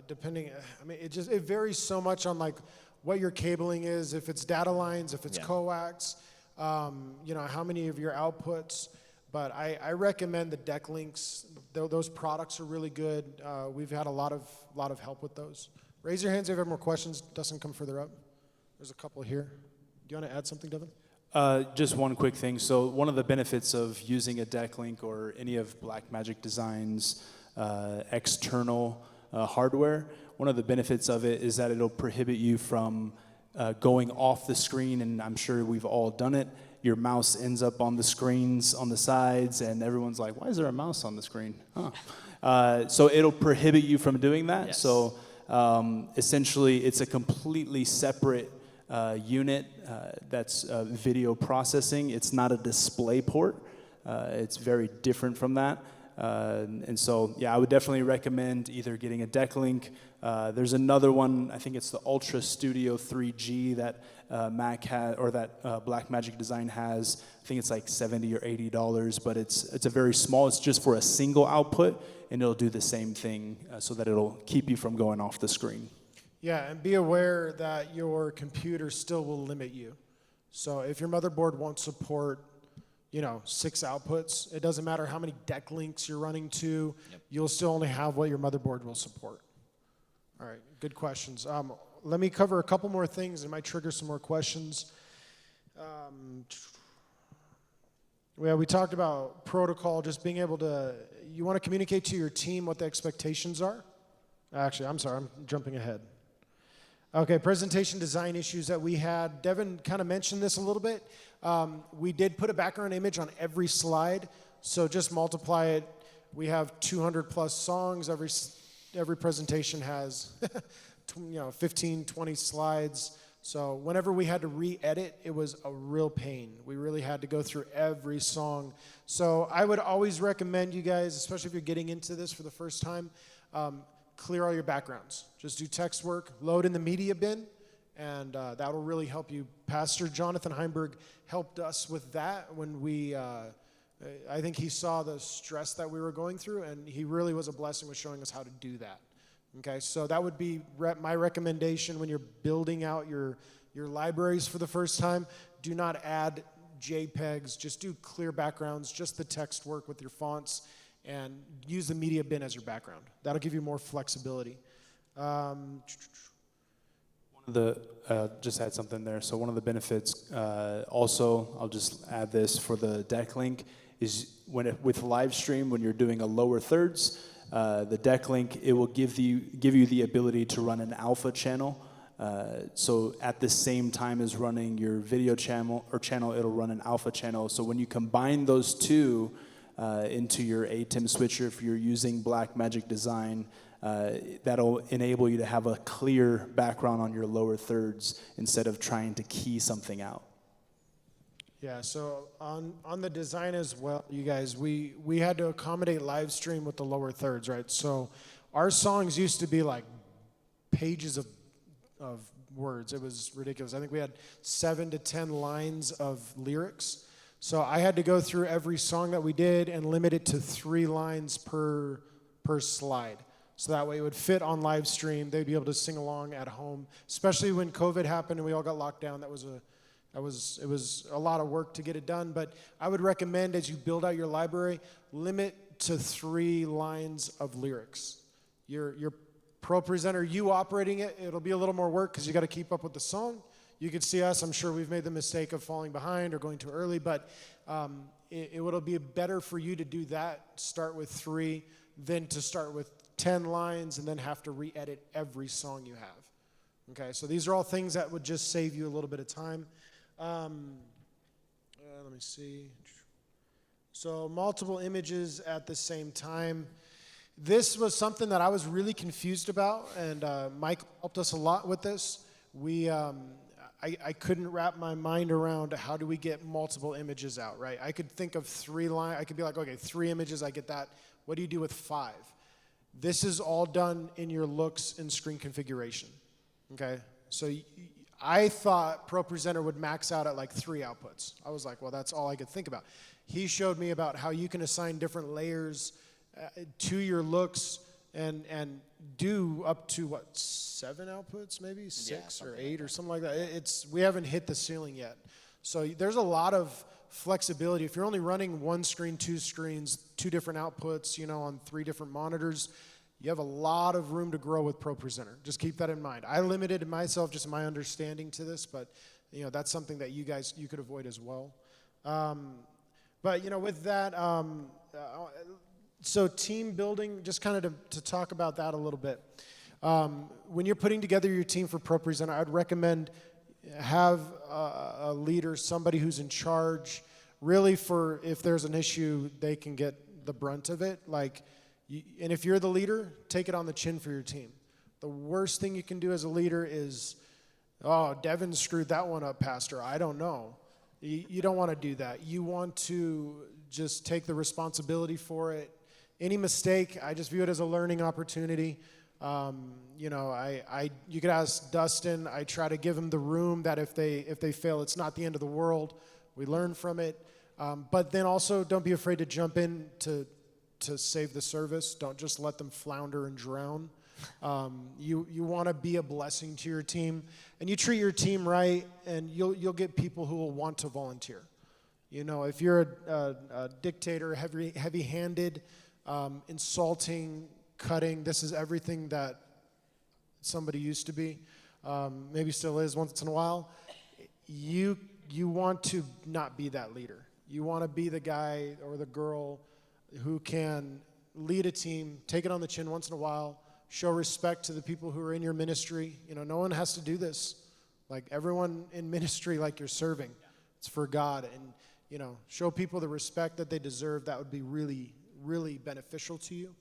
depending, I mean, it varies so much on like what your cabling is, if it's data lines, if it's coax, you know, how many of your outputs. But I recommend the deck links. Those products are really good. We've had a lot of help with those. Raise your hands if you have more questions. Dustin, come further up. There's a couple here. Do you want to add something, Devon? Just one quick thing. So one of the benefits of using a deck link or any of Blackmagic Design's external hardware, one of the benefits of it is that it'll prohibit you from going off the screen, and I'm sure we've all done it. Your mouse ends up on the screens on the sides, and everyone's like, why is there a mouse on the screen? Huh. So it'll prohibit you from doing that. Yes. So essentially, it's a completely separate unit that's video processing. It's not a display port. It's very different from that. And so, yeah, I would definitely recommend either getting a deck link. There's another one, I think it's the Ultra Studio 3G that Mac has, or that Blackmagic Design has. I think it's like $70 or $80, but it's a very small. It's just for a single output, and it'll do the same thing so that it'll keep you from going off the screen. Yeah, and be aware that your computer still will limit you. So if your motherboard won't support, you know, 6 outputs, it doesn't matter how many deck links you're running to, you'll still only have what your motherboard will support. All right, good questions. Let me cover a couple more things. It might trigger some more questions. We talked about protocol, just being able to, you want to communicate to your team what the expectations are. Actually, I'm sorry, I'm jumping ahead. Okay, presentation design issues that we had. Devon kind of mentioned this a little bit. We did put a background image on every slide, so just multiply it. We have 200 plus songs. Every presentation has 15, 20 slides. So whenever we had to re-edit, it was a real pain. We really had to go through every song. So I would always recommend you guys, especially if you're getting into this for the first time, clear all your backgrounds. Just do text work, load in the media bin, and that'll really help you. Pastor Jonathan Heimberg helped us with that when we, I think he saw the stress that we were going through, and he really was a blessing with showing us how to do that. Okay, so that would be my recommendation when you're building out your libraries for the first time. Do not add JPEGs, just do clear backgrounds, just the text work with your fonts, and use the media bin as your background. That'll give you more flexibility. Just add something there. So one of the benefits, also, I'll just add this for the deck link, is with live stream, when you're doing a lower thirds, the deck link, it will give you the ability to run an alpha channel. So at the same time as running your video channel, it'll run an alpha channel. So when you combine those two into your ATEM switcher, if you're using Blackmagic Design, that'll enable you to have a clear background on your lower thirds instead of trying to key something out. Yeah, so on the design as well, you guys, we had to accommodate live stream with the lower thirds, right? So our songs used to be like pages of words. It was ridiculous. I think we had 7 to 10 lines of lyrics. So I had to go through every song that we did and limit it to 3 lines per slide. So that way it would fit on live stream. They'd be able to sing along at home, especially when COVID happened and we all got locked down. It was a lot of work to get it done. But I would recommend, as you build out your library, limit to 3 lines of lyrics. Your Propresenter, you operating it, it'll be a little more work because you got to keep up with the song. You could see us. I'm sure we've made the mistake of falling behind or going too early, but it'll be better for you to do that, start with 3, than to start with 10 lines and then have to re-edit every song you have. Okay, so these are all things that would just save you a little bit of time. Let me see. So multiple images at the same time. This was something that I was really confused about, and Mike helped us a lot with this. I couldn't wrap my mind around how do we get multiple images out, right? I could think of 3 lines. I could be like, okay, 3 images, I get that. What do you do with 5? This is all done in your looks and screen configuration, okay? So I thought Propresenter would max out at like 3 outputs. I was like, well, that's all I could think about. He showed me about how you can assign different layers to your looks and do up to, what, 7 outputs, maybe 6 or 8 or something like that. We haven't hit the ceiling yet. So there's a lot of flexibility. If you're only running 1 screen, 2 screens, 2 different outputs, on 3 different monitors, you have a lot of room to grow with Propresenter. Just keep that in mind. I limited myself just in my understanding to this, but that's something that you could avoid as well. But with that, so team building, just kind of to talk about that a little bit. When you're putting together your team for Propresenter, I'd recommend have a leader, somebody who's in charge, really for if there's an issue, they can get the brunt of it. And if you're the leader, take it on the chin for your team. The worst thing you can do as a leader is, oh, Devon screwed that one up, Pastor. I don't know. You don't want to do that. You want to just take the responsibility for it. Any mistake, I just view it as a learning opportunity. You could ask Dustin. I try to give him the room that if they fail, it's not the end of the world. We learn from it. But then also, don't be afraid to jump in to save the service. Don't just let them flounder and drown. You want to be a blessing to your team, and you treat your team right, and you'll get people who will want to volunteer. If you're a dictator, heavy-handed, insulting, cutting, this is everything that somebody used to be, maybe still is once in a while. You want to not be that leader. You want to be the guy or the girl who can lead a team, take it on the chin once in a while, show respect to the people who are in your ministry. No one has to do this. Everyone in ministry, you're serving. It's for God. And, show people the respect that they deserve. That would be really, really beneficial to you.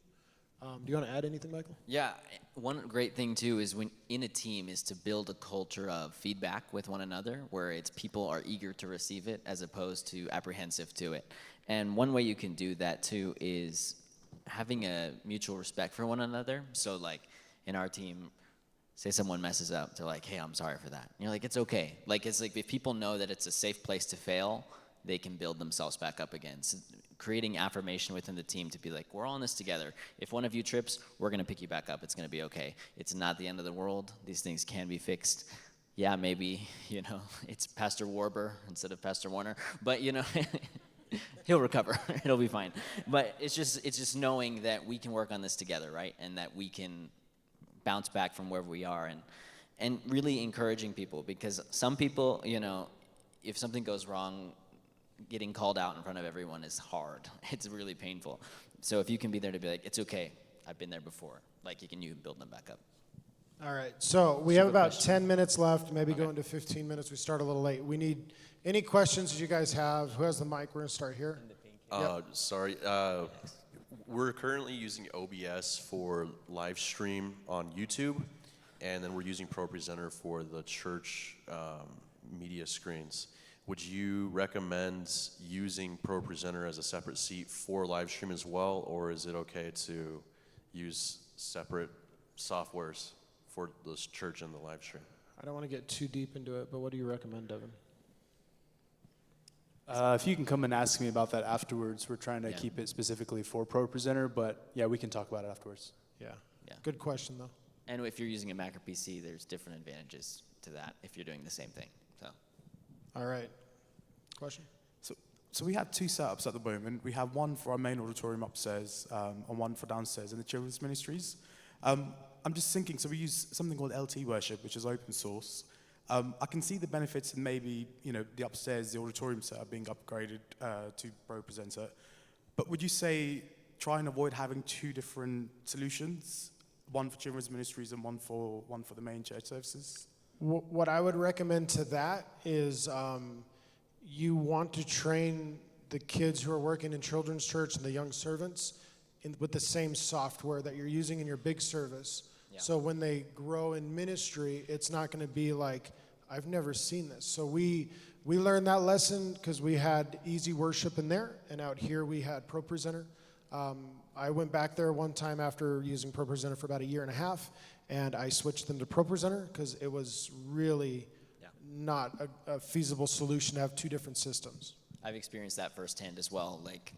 Do you want to add anything, Michael? Yeah, one great thing too is when in a team is to build a culture of feedback with one another where it's people are eager to receive it as opposed to apprehensive to it. And one way you can do that too is having a mutual respect for one another. So in our team, say someone messes up, they're like, hey, I'm sorry for that. And you're like, it's okay. It's like if people know that it's a safe place to fail, they can build themselves back up again. So creating affirmation within the team to be like, we're all in this together. If one of you trips, we're going to pick you back up. It's going to be okay. It's not the end of the world. These things can be fixed. Yeah, maybe, it's Pastor Warber instead of Pastor Warner. But, he'll recover. It'll be fine. But it's just knowing that we can work on this together, right? And that we can bounce back from wherever we are and really encouraging people. Because some people, if something goes wrong, getting called out in front of everyone is hard. It's really painful. So if you can be there to be like, it's okay, I've been there before. You can build them back up. All right, so we have about 10 minutes left, maybe go into 15 minutes. We start a little late. We need any questions that you guys have. Who has the mic? We're going to start here. Sorry. We're currently using OBS for live stream on YouTube, and then we're using Propresenter for the church media screens. Would you recommend using Propresenter as a separate seat for live stream as well, or is it okay to use separate softwares for the church and the live stream? I don't want to get too deep into it, but what do you recommend, Devon? If you can come and ask me about that afterwards, we're trying to keep it specifically for Propresenter, but yeah, we can talk about it afterwards. Yeah. Good question, though. And if you're using a Mac or PC, there's different advantages to that if you're doing the same thing. So. All right. Question? So we have 2 setups at the moment. We have one for our main auditorium upstairs and one for downstairs in the children's ministries. I'm just thinking, so we use something called LT Worship, which is open source. I can see the benefits in maybe, the upstairs, the auditorium setup being upgraded to Propresenter. But would you say try and avoid having two different solutions, one for children's ministries and one for the main church services? What I would recommend to that is you want to train the kids who are working in children's church and the young servants with the same software that you're using in your big service. Yeah. So when they grow in ministry, it's not going to be like, I've never seen this. So we learned that lesson because we had easy worship in there, and out here we had Propresenter. I went back there one time after using Propresenter for about 1.5 years, and I switched them to Propresenter because it was really not a feasible solution to have two different systems. I've experienced that firsthand as well, like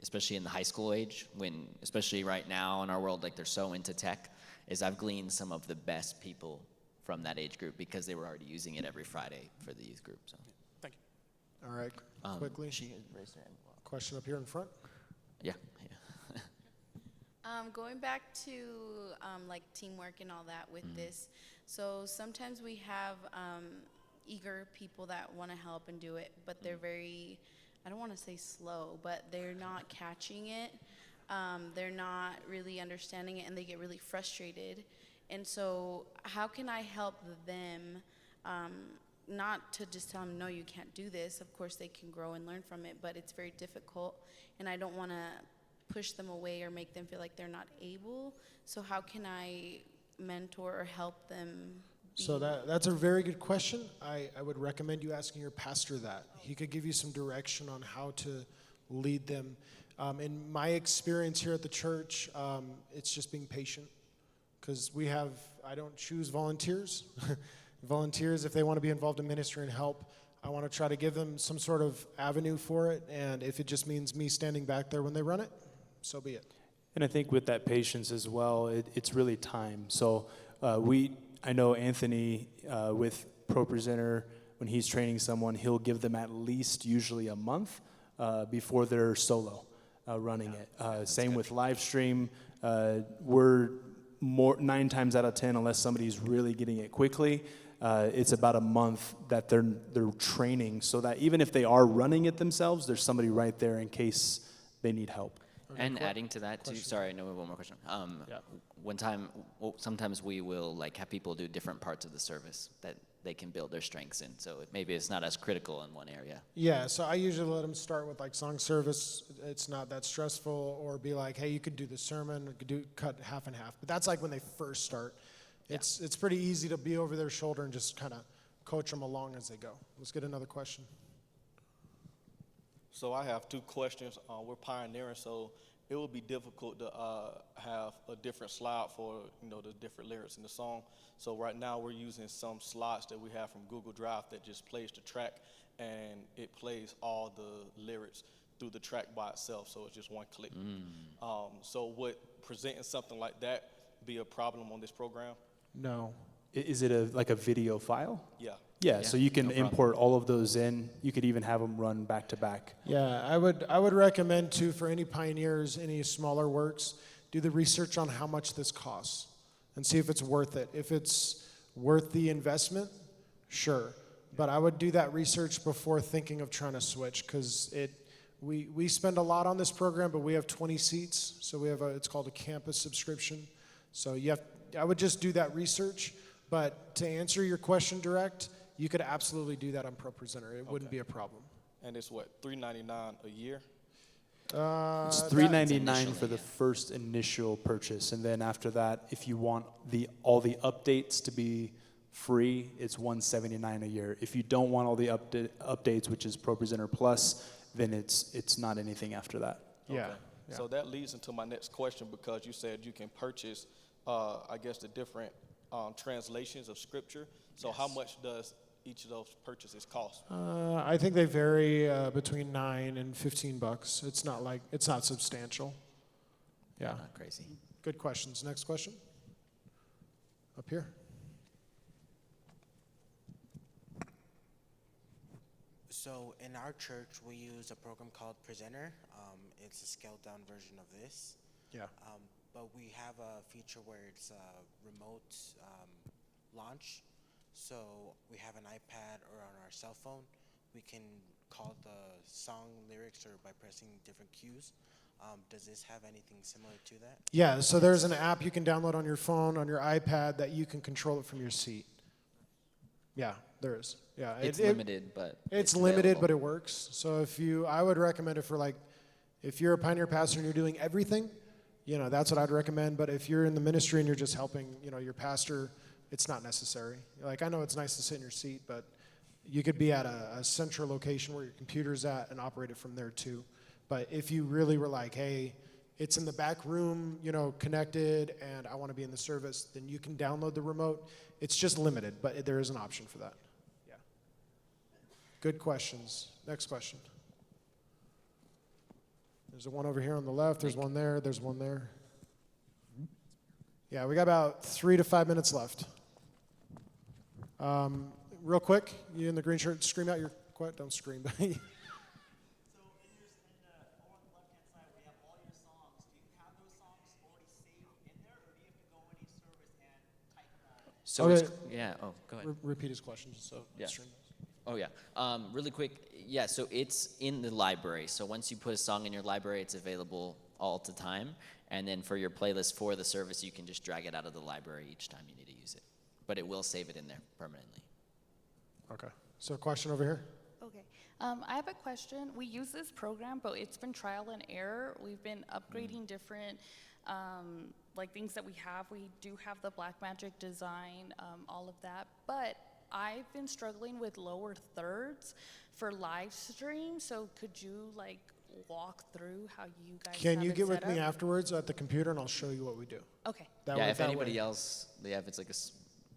especially in the high school age, when, especially right now in our world, like they're so into tech, is I've gleaned some of the best people from that age group because they were already using it every Friday for the youth group. So. Thank you. All right, quickly. She raised her hand. Question up here in front. Yeah. Going back to like teamwork and all that with this, so sometimes we have eager people that want to help and do it, but they're very, I don't want to say slow, but they're not catching it. They're not really understanding it, and they get really frustrated. And so how can I help them, not to just tell them, no, you can't do this. Of course, they can grow and learn from it, but it's very difficult, and I don't want to push them away or make them feel like they're not able. So how can I mentor or help them? So that's a very good question. I would recommend you asking your pastor that. He could give you some direction on how to lead them. In my experience here at the church, it's just being patient, because I don't choose volunteers. Volunteers, if they want to be involved in ministry and help, I want to try to give them some sort of avenue for it, and if it just means me standing back there when they run it, so be it. And I think with that patience as well, it's really time. So I know Anthony with Propresenter, when he's training someone, he'll give them at least usually a month before they're solo running it. Same with live stream. We're 9 times out of 10, unless somebody's really getting it quickly, it's about a month that they're training, so that even if they are running it themselves, there's somebody right there in case they need help. And adding to that too, sorry, no, one more question. Sometimes we will have people do different parts of the service that they can build their strengths in. So maybe it's not as critical in one area. Yeah, so I usually let them start with song service. It's not that stressful, or be like, hey, you could do the sermon, cut half and half. But that's when they first start. It's pretty easy to be over their shoulder and just kind of coach them along as they go. Let's get another question. So I have 2 questions. We're pioneering, so it will be difficult to have a different slide for the different lyrics in the song. So right now we're using some slides that we have from Google Drive that just plays the track, and it plays all the lyrics through the track by itself. So it's just one click. So would presenting something like that be a problem on this program? No. Is it a video file? Yeah. Yeah, so you can import all of those in. You could even have them run back to back. Yeah, I would recommend too, for any pioneers, any smaller works, do the research on how much this costs and see if it's worth it. If it's worth the investment, sure. But I would do that research before thinking of trying to switch, because we spend a lot on this program, but we have 20 seats, so we have it's called a campus subscription. So I would just do that research. But to answer your question direct, you could absolutely do that on Propresenter. It wouldn't be a problem. And it's what, $3.99 a year? It's $3.99 for the first initial purchase, and then after that, if you want all the updates to be free, it's $179 a year. If you don't want all the updates, which is Propresenter Plus, then it's not anything after that. Yeah. Okay. So that leads into my next question, because you said you can purchase, I guess, the different translations of Scripture. So how much does each of those purchases cost? I think they vary between $9 and $15. It's not substantial. Yeah. Not crazy. Good questions. Next question. Up here. So in our church, we use a program called Presenter. It's a scaled down version of this. Yeah. But we have a feature where it's a remote launch. So we have an iPad or on our cell phone, we can call the song lyrics or by pressing different cues. Does this have anything similar to that? Yeah, so there's an app you can download on your phone, on your iPad, that you can control it from your seat. Yeah, there is. Yeah, It's limited, but it's limited, available. but it works. So I would recommend it for like, if you're a pioneer pastor and you're doing everything, that's what I'd recommend. But if you're in the ministry and you're just helping, your pastor, it's not necessary. Like, I know it's nice to sit in your seat, but you could be at a central location where your computer's at and operate it from there too. But if you really were like, hey, it's in the back room, connected, and I want to be in the service, then you can download the remote. It's just limited, but there is an option for that. Yeah. Good questions. Next question. There's one over here on the left. There's one there. There's one there. Yeah, we got about 3 to 5 minutes left. Real quick, you in the green shirt, scream out your question. Don't scream. So Okay. yeah. Oh, go ahead. Repeat his question, just so Yeah. stream knows. Oh yeah. Really quick. Yeah. So it's in the library. So once you put a song in your library, it's available all the time. And then for your playlist for the service, you can just drag it out of the library each time you need to use it. But it will save it in there permanently. Okay. So a question over here. Okay. I have a question. We use this program, but it's been trial and error. We've been upgrading different like things that we have. We do have the Blackmagic design, all of that. But I've been struggling with lower thirds for live stream. So could you like walk through how you guys Can have you it get with set me up? afterwards at the computer and I'll show you what we do? Okay. If anybody else, if it's like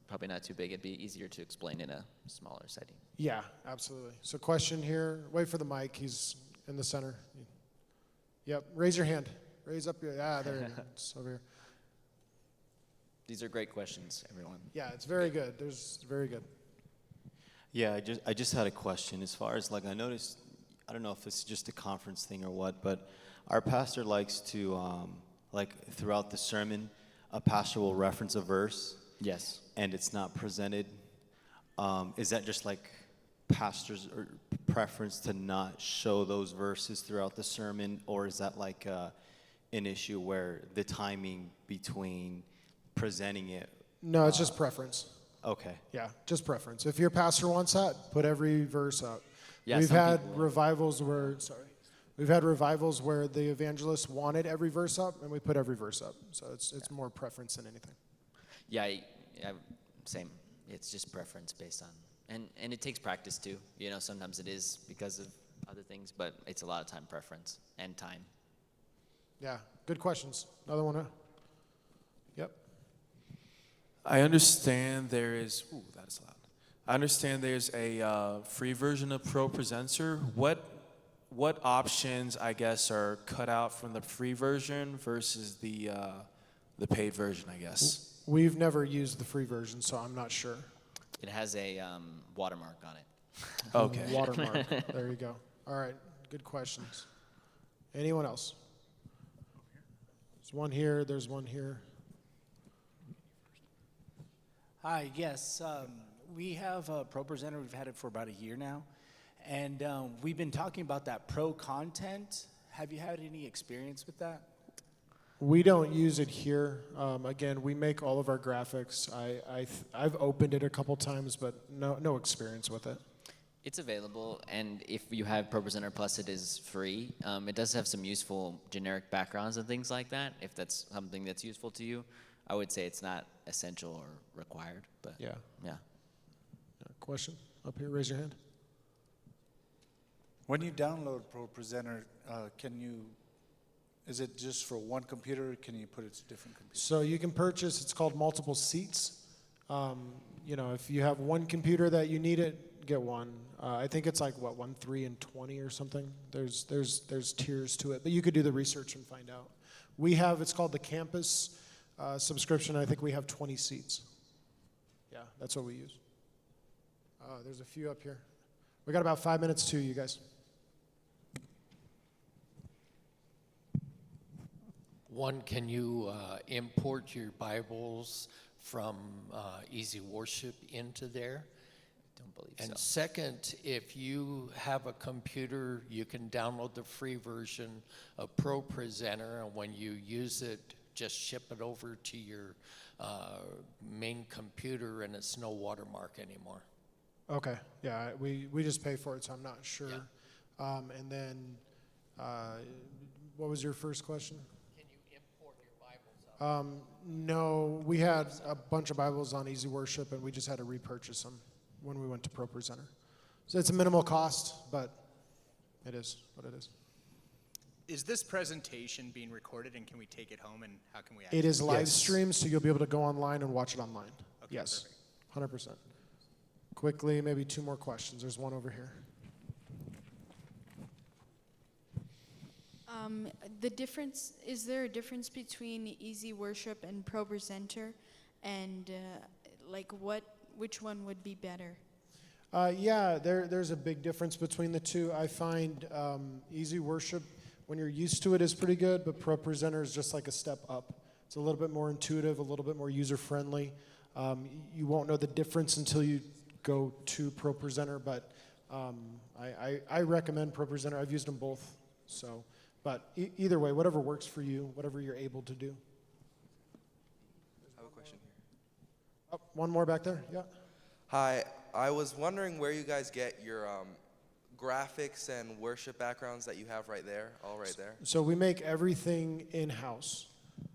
probably not too big, it'd be easier to explain in a smaller setting. Yeah, absolutely. So question here. Wait for the mic. He's in the center. Yep. Raise your hand. Raise up your, there it is. It's over here. These are great questions, everyone. Yeah, it's very good. Very good. Yeah, I just had a question. As far as, like, I noticed, I don't know if it's just a conference thing or what, but our pastor likes to, throughout the sermon, a pastor will reference a verse. Yes. And it's not presented. Is that just like pastor's preference to not show those verses throughout the sermon, or is that like an issue where the timing between presenting it? No, it's just preference. Okay. Yeah, just preference. If your pastor wants that, put every verse up. Yeah, We've some had people revivals where, the evangelists wanted every verse up, and we put every verse up. So it's more preference than anything. Yeah, same. It's just preference based on, and it takes practice too. Sometimes it is because of other things, but it's a lot of time preference and time. Yeah, good questions. Another one? Yep. I understand there is, that is loud. I understand there's a free version of Propresenter. What options, I guess, are cut out from the free version versus the paid version, I guess? We've never used the free version, so I'm not sure. It has a watermark on it. Okay. Watermark. There you go. All right. Good questions. Anyone else? There's one here. There's one here. Hi, yes. We have Propresenter. We've had it for about a year now. And we've been talking about that pro content. Have you had any experience with that? We don't use it here. Again, we make all of our graphics. I've opened it a couple times, but no experience with it. It's available, and if you have Propresenter Plus, it is free. It does have some useful generic backgrounds and things like that. If that's something that's useful to you, I would say it's not essential or required. But yeah. Question up here? Raise your hand. When you download Propresenter, is it just for one computer, or can you put it to different computers? So you can purchase, it's called multiple seats. If you have one computer that you need it, get one. I think it's like, 1, 3, and 20 or something. There's tiers to it, but you could do the research and find out. It's called the campus subscription. I think we have 20 seats. Yeah, that's what we use. There's a few up here. We got about 5 minutes too, you guys. One, can you import your Bibles from Easy Worship into there? Don't believe And so. second, if you have a computer, you can download the free version of Propresenter, and when you use it, just ship it over to your main computer, and it's no watermark anymore. Okay, yeah, we just pay for it, so I'm not sure. And then, what was your first question? Can you import your Bibles out? No, we had a bunch of Bibles on Easy Worship, and we just had to repurchase them when we went to Propresenter. So it's a minimal cost, but it is what it is. Is this presentation being recorded, and can we take it home, and how can we It is live Yes. streamed, so you'll be able to go online and watch it online. Okay, Yes, perfect. 100%. Quickly, maybe 2 more questions. There's one over here. The difference, is there a difference between Easy Worship and Propresenter, and which one would be better? Yeah, there's a big difference between the two. I find Easy Worship, when you're used to it, is pretty good, but Propresenter is just like a step up. It's a little bit more intuitive, a little bit more user-friendly. You won't know the difference until you go to Propresenter, but I recommend Propresenter. I've used them both, so. But either way, whatever works for you, whatever you're able to do. I have a question here. Oh, one more back there, yeah. Hi, I was wondering where you guys get your graphics and worship backgrounds that you have right there, all right there. So we make everything in-house.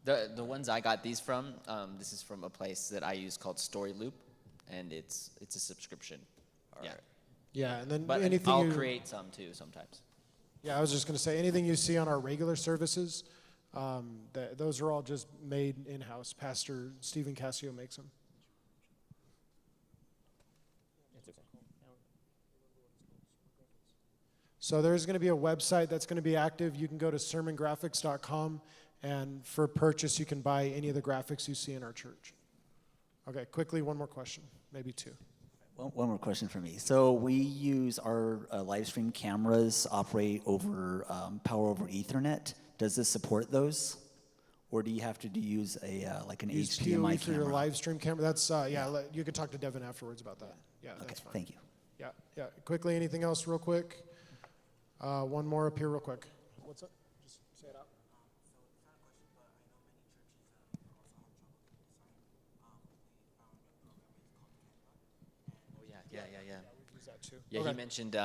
The ones I got these from, this is from a place that I use called Story Loop, and it's a subscription. All yeah. right. Yeah, and then But anything I'll you, create some too sometimes. Yeah, I was just going to say, anything you see on our regular services, those are all just made in-house. Pastor Stephen Ciaccio makes them. So there's going to be a website that's going to be active. You can go to sermongraphics.com, and for purchase, you can buy any of the graphics you see in our church. Okay, quickly, one more question, maybe 2. One more question for me. So we use our live stream cameras operate over power over Ethernet. Does this support those, or do you have to use a like an Use HDMI PoE for your camera? live stream camera. That's you could talk to Devon afterwards about that. Yeah, Okay, that's fine. thank you. Yeah. Quickly, anything else, real quick? One more up here, real quick. What's up? Just say it out. Yeah. We use that too. Yeah, Okay. he mentioned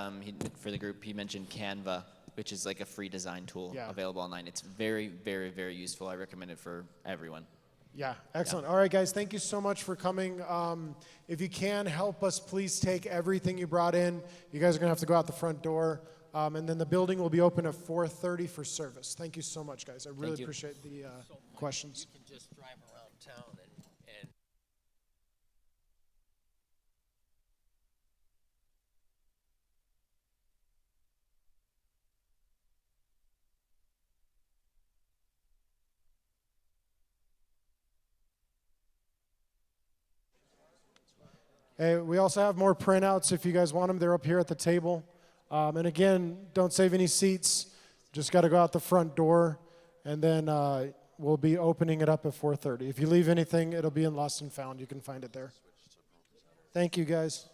for the group. He mentioned Canva, which is like a free design tool available online. It's very, very, very useful. I recommend it for everyone. Yeah, excellent. All right, guys, thank you so much for coming. If you can help us, please take everything you brought in. You guys are going to have to go out the front door. And then the building will be open at 4:30 for service. Thank you so much, guys. I really appreciate the questions. You can just drive around town and Hey, we also have more printouts if you guys want them. They're up here at the table. And again, don't save any seats. Just got to go out the front door, and then we'll be opening it up at 4:30. If you leave anything, it'll be in Lost and Found. You can find it there. Thank you, guys.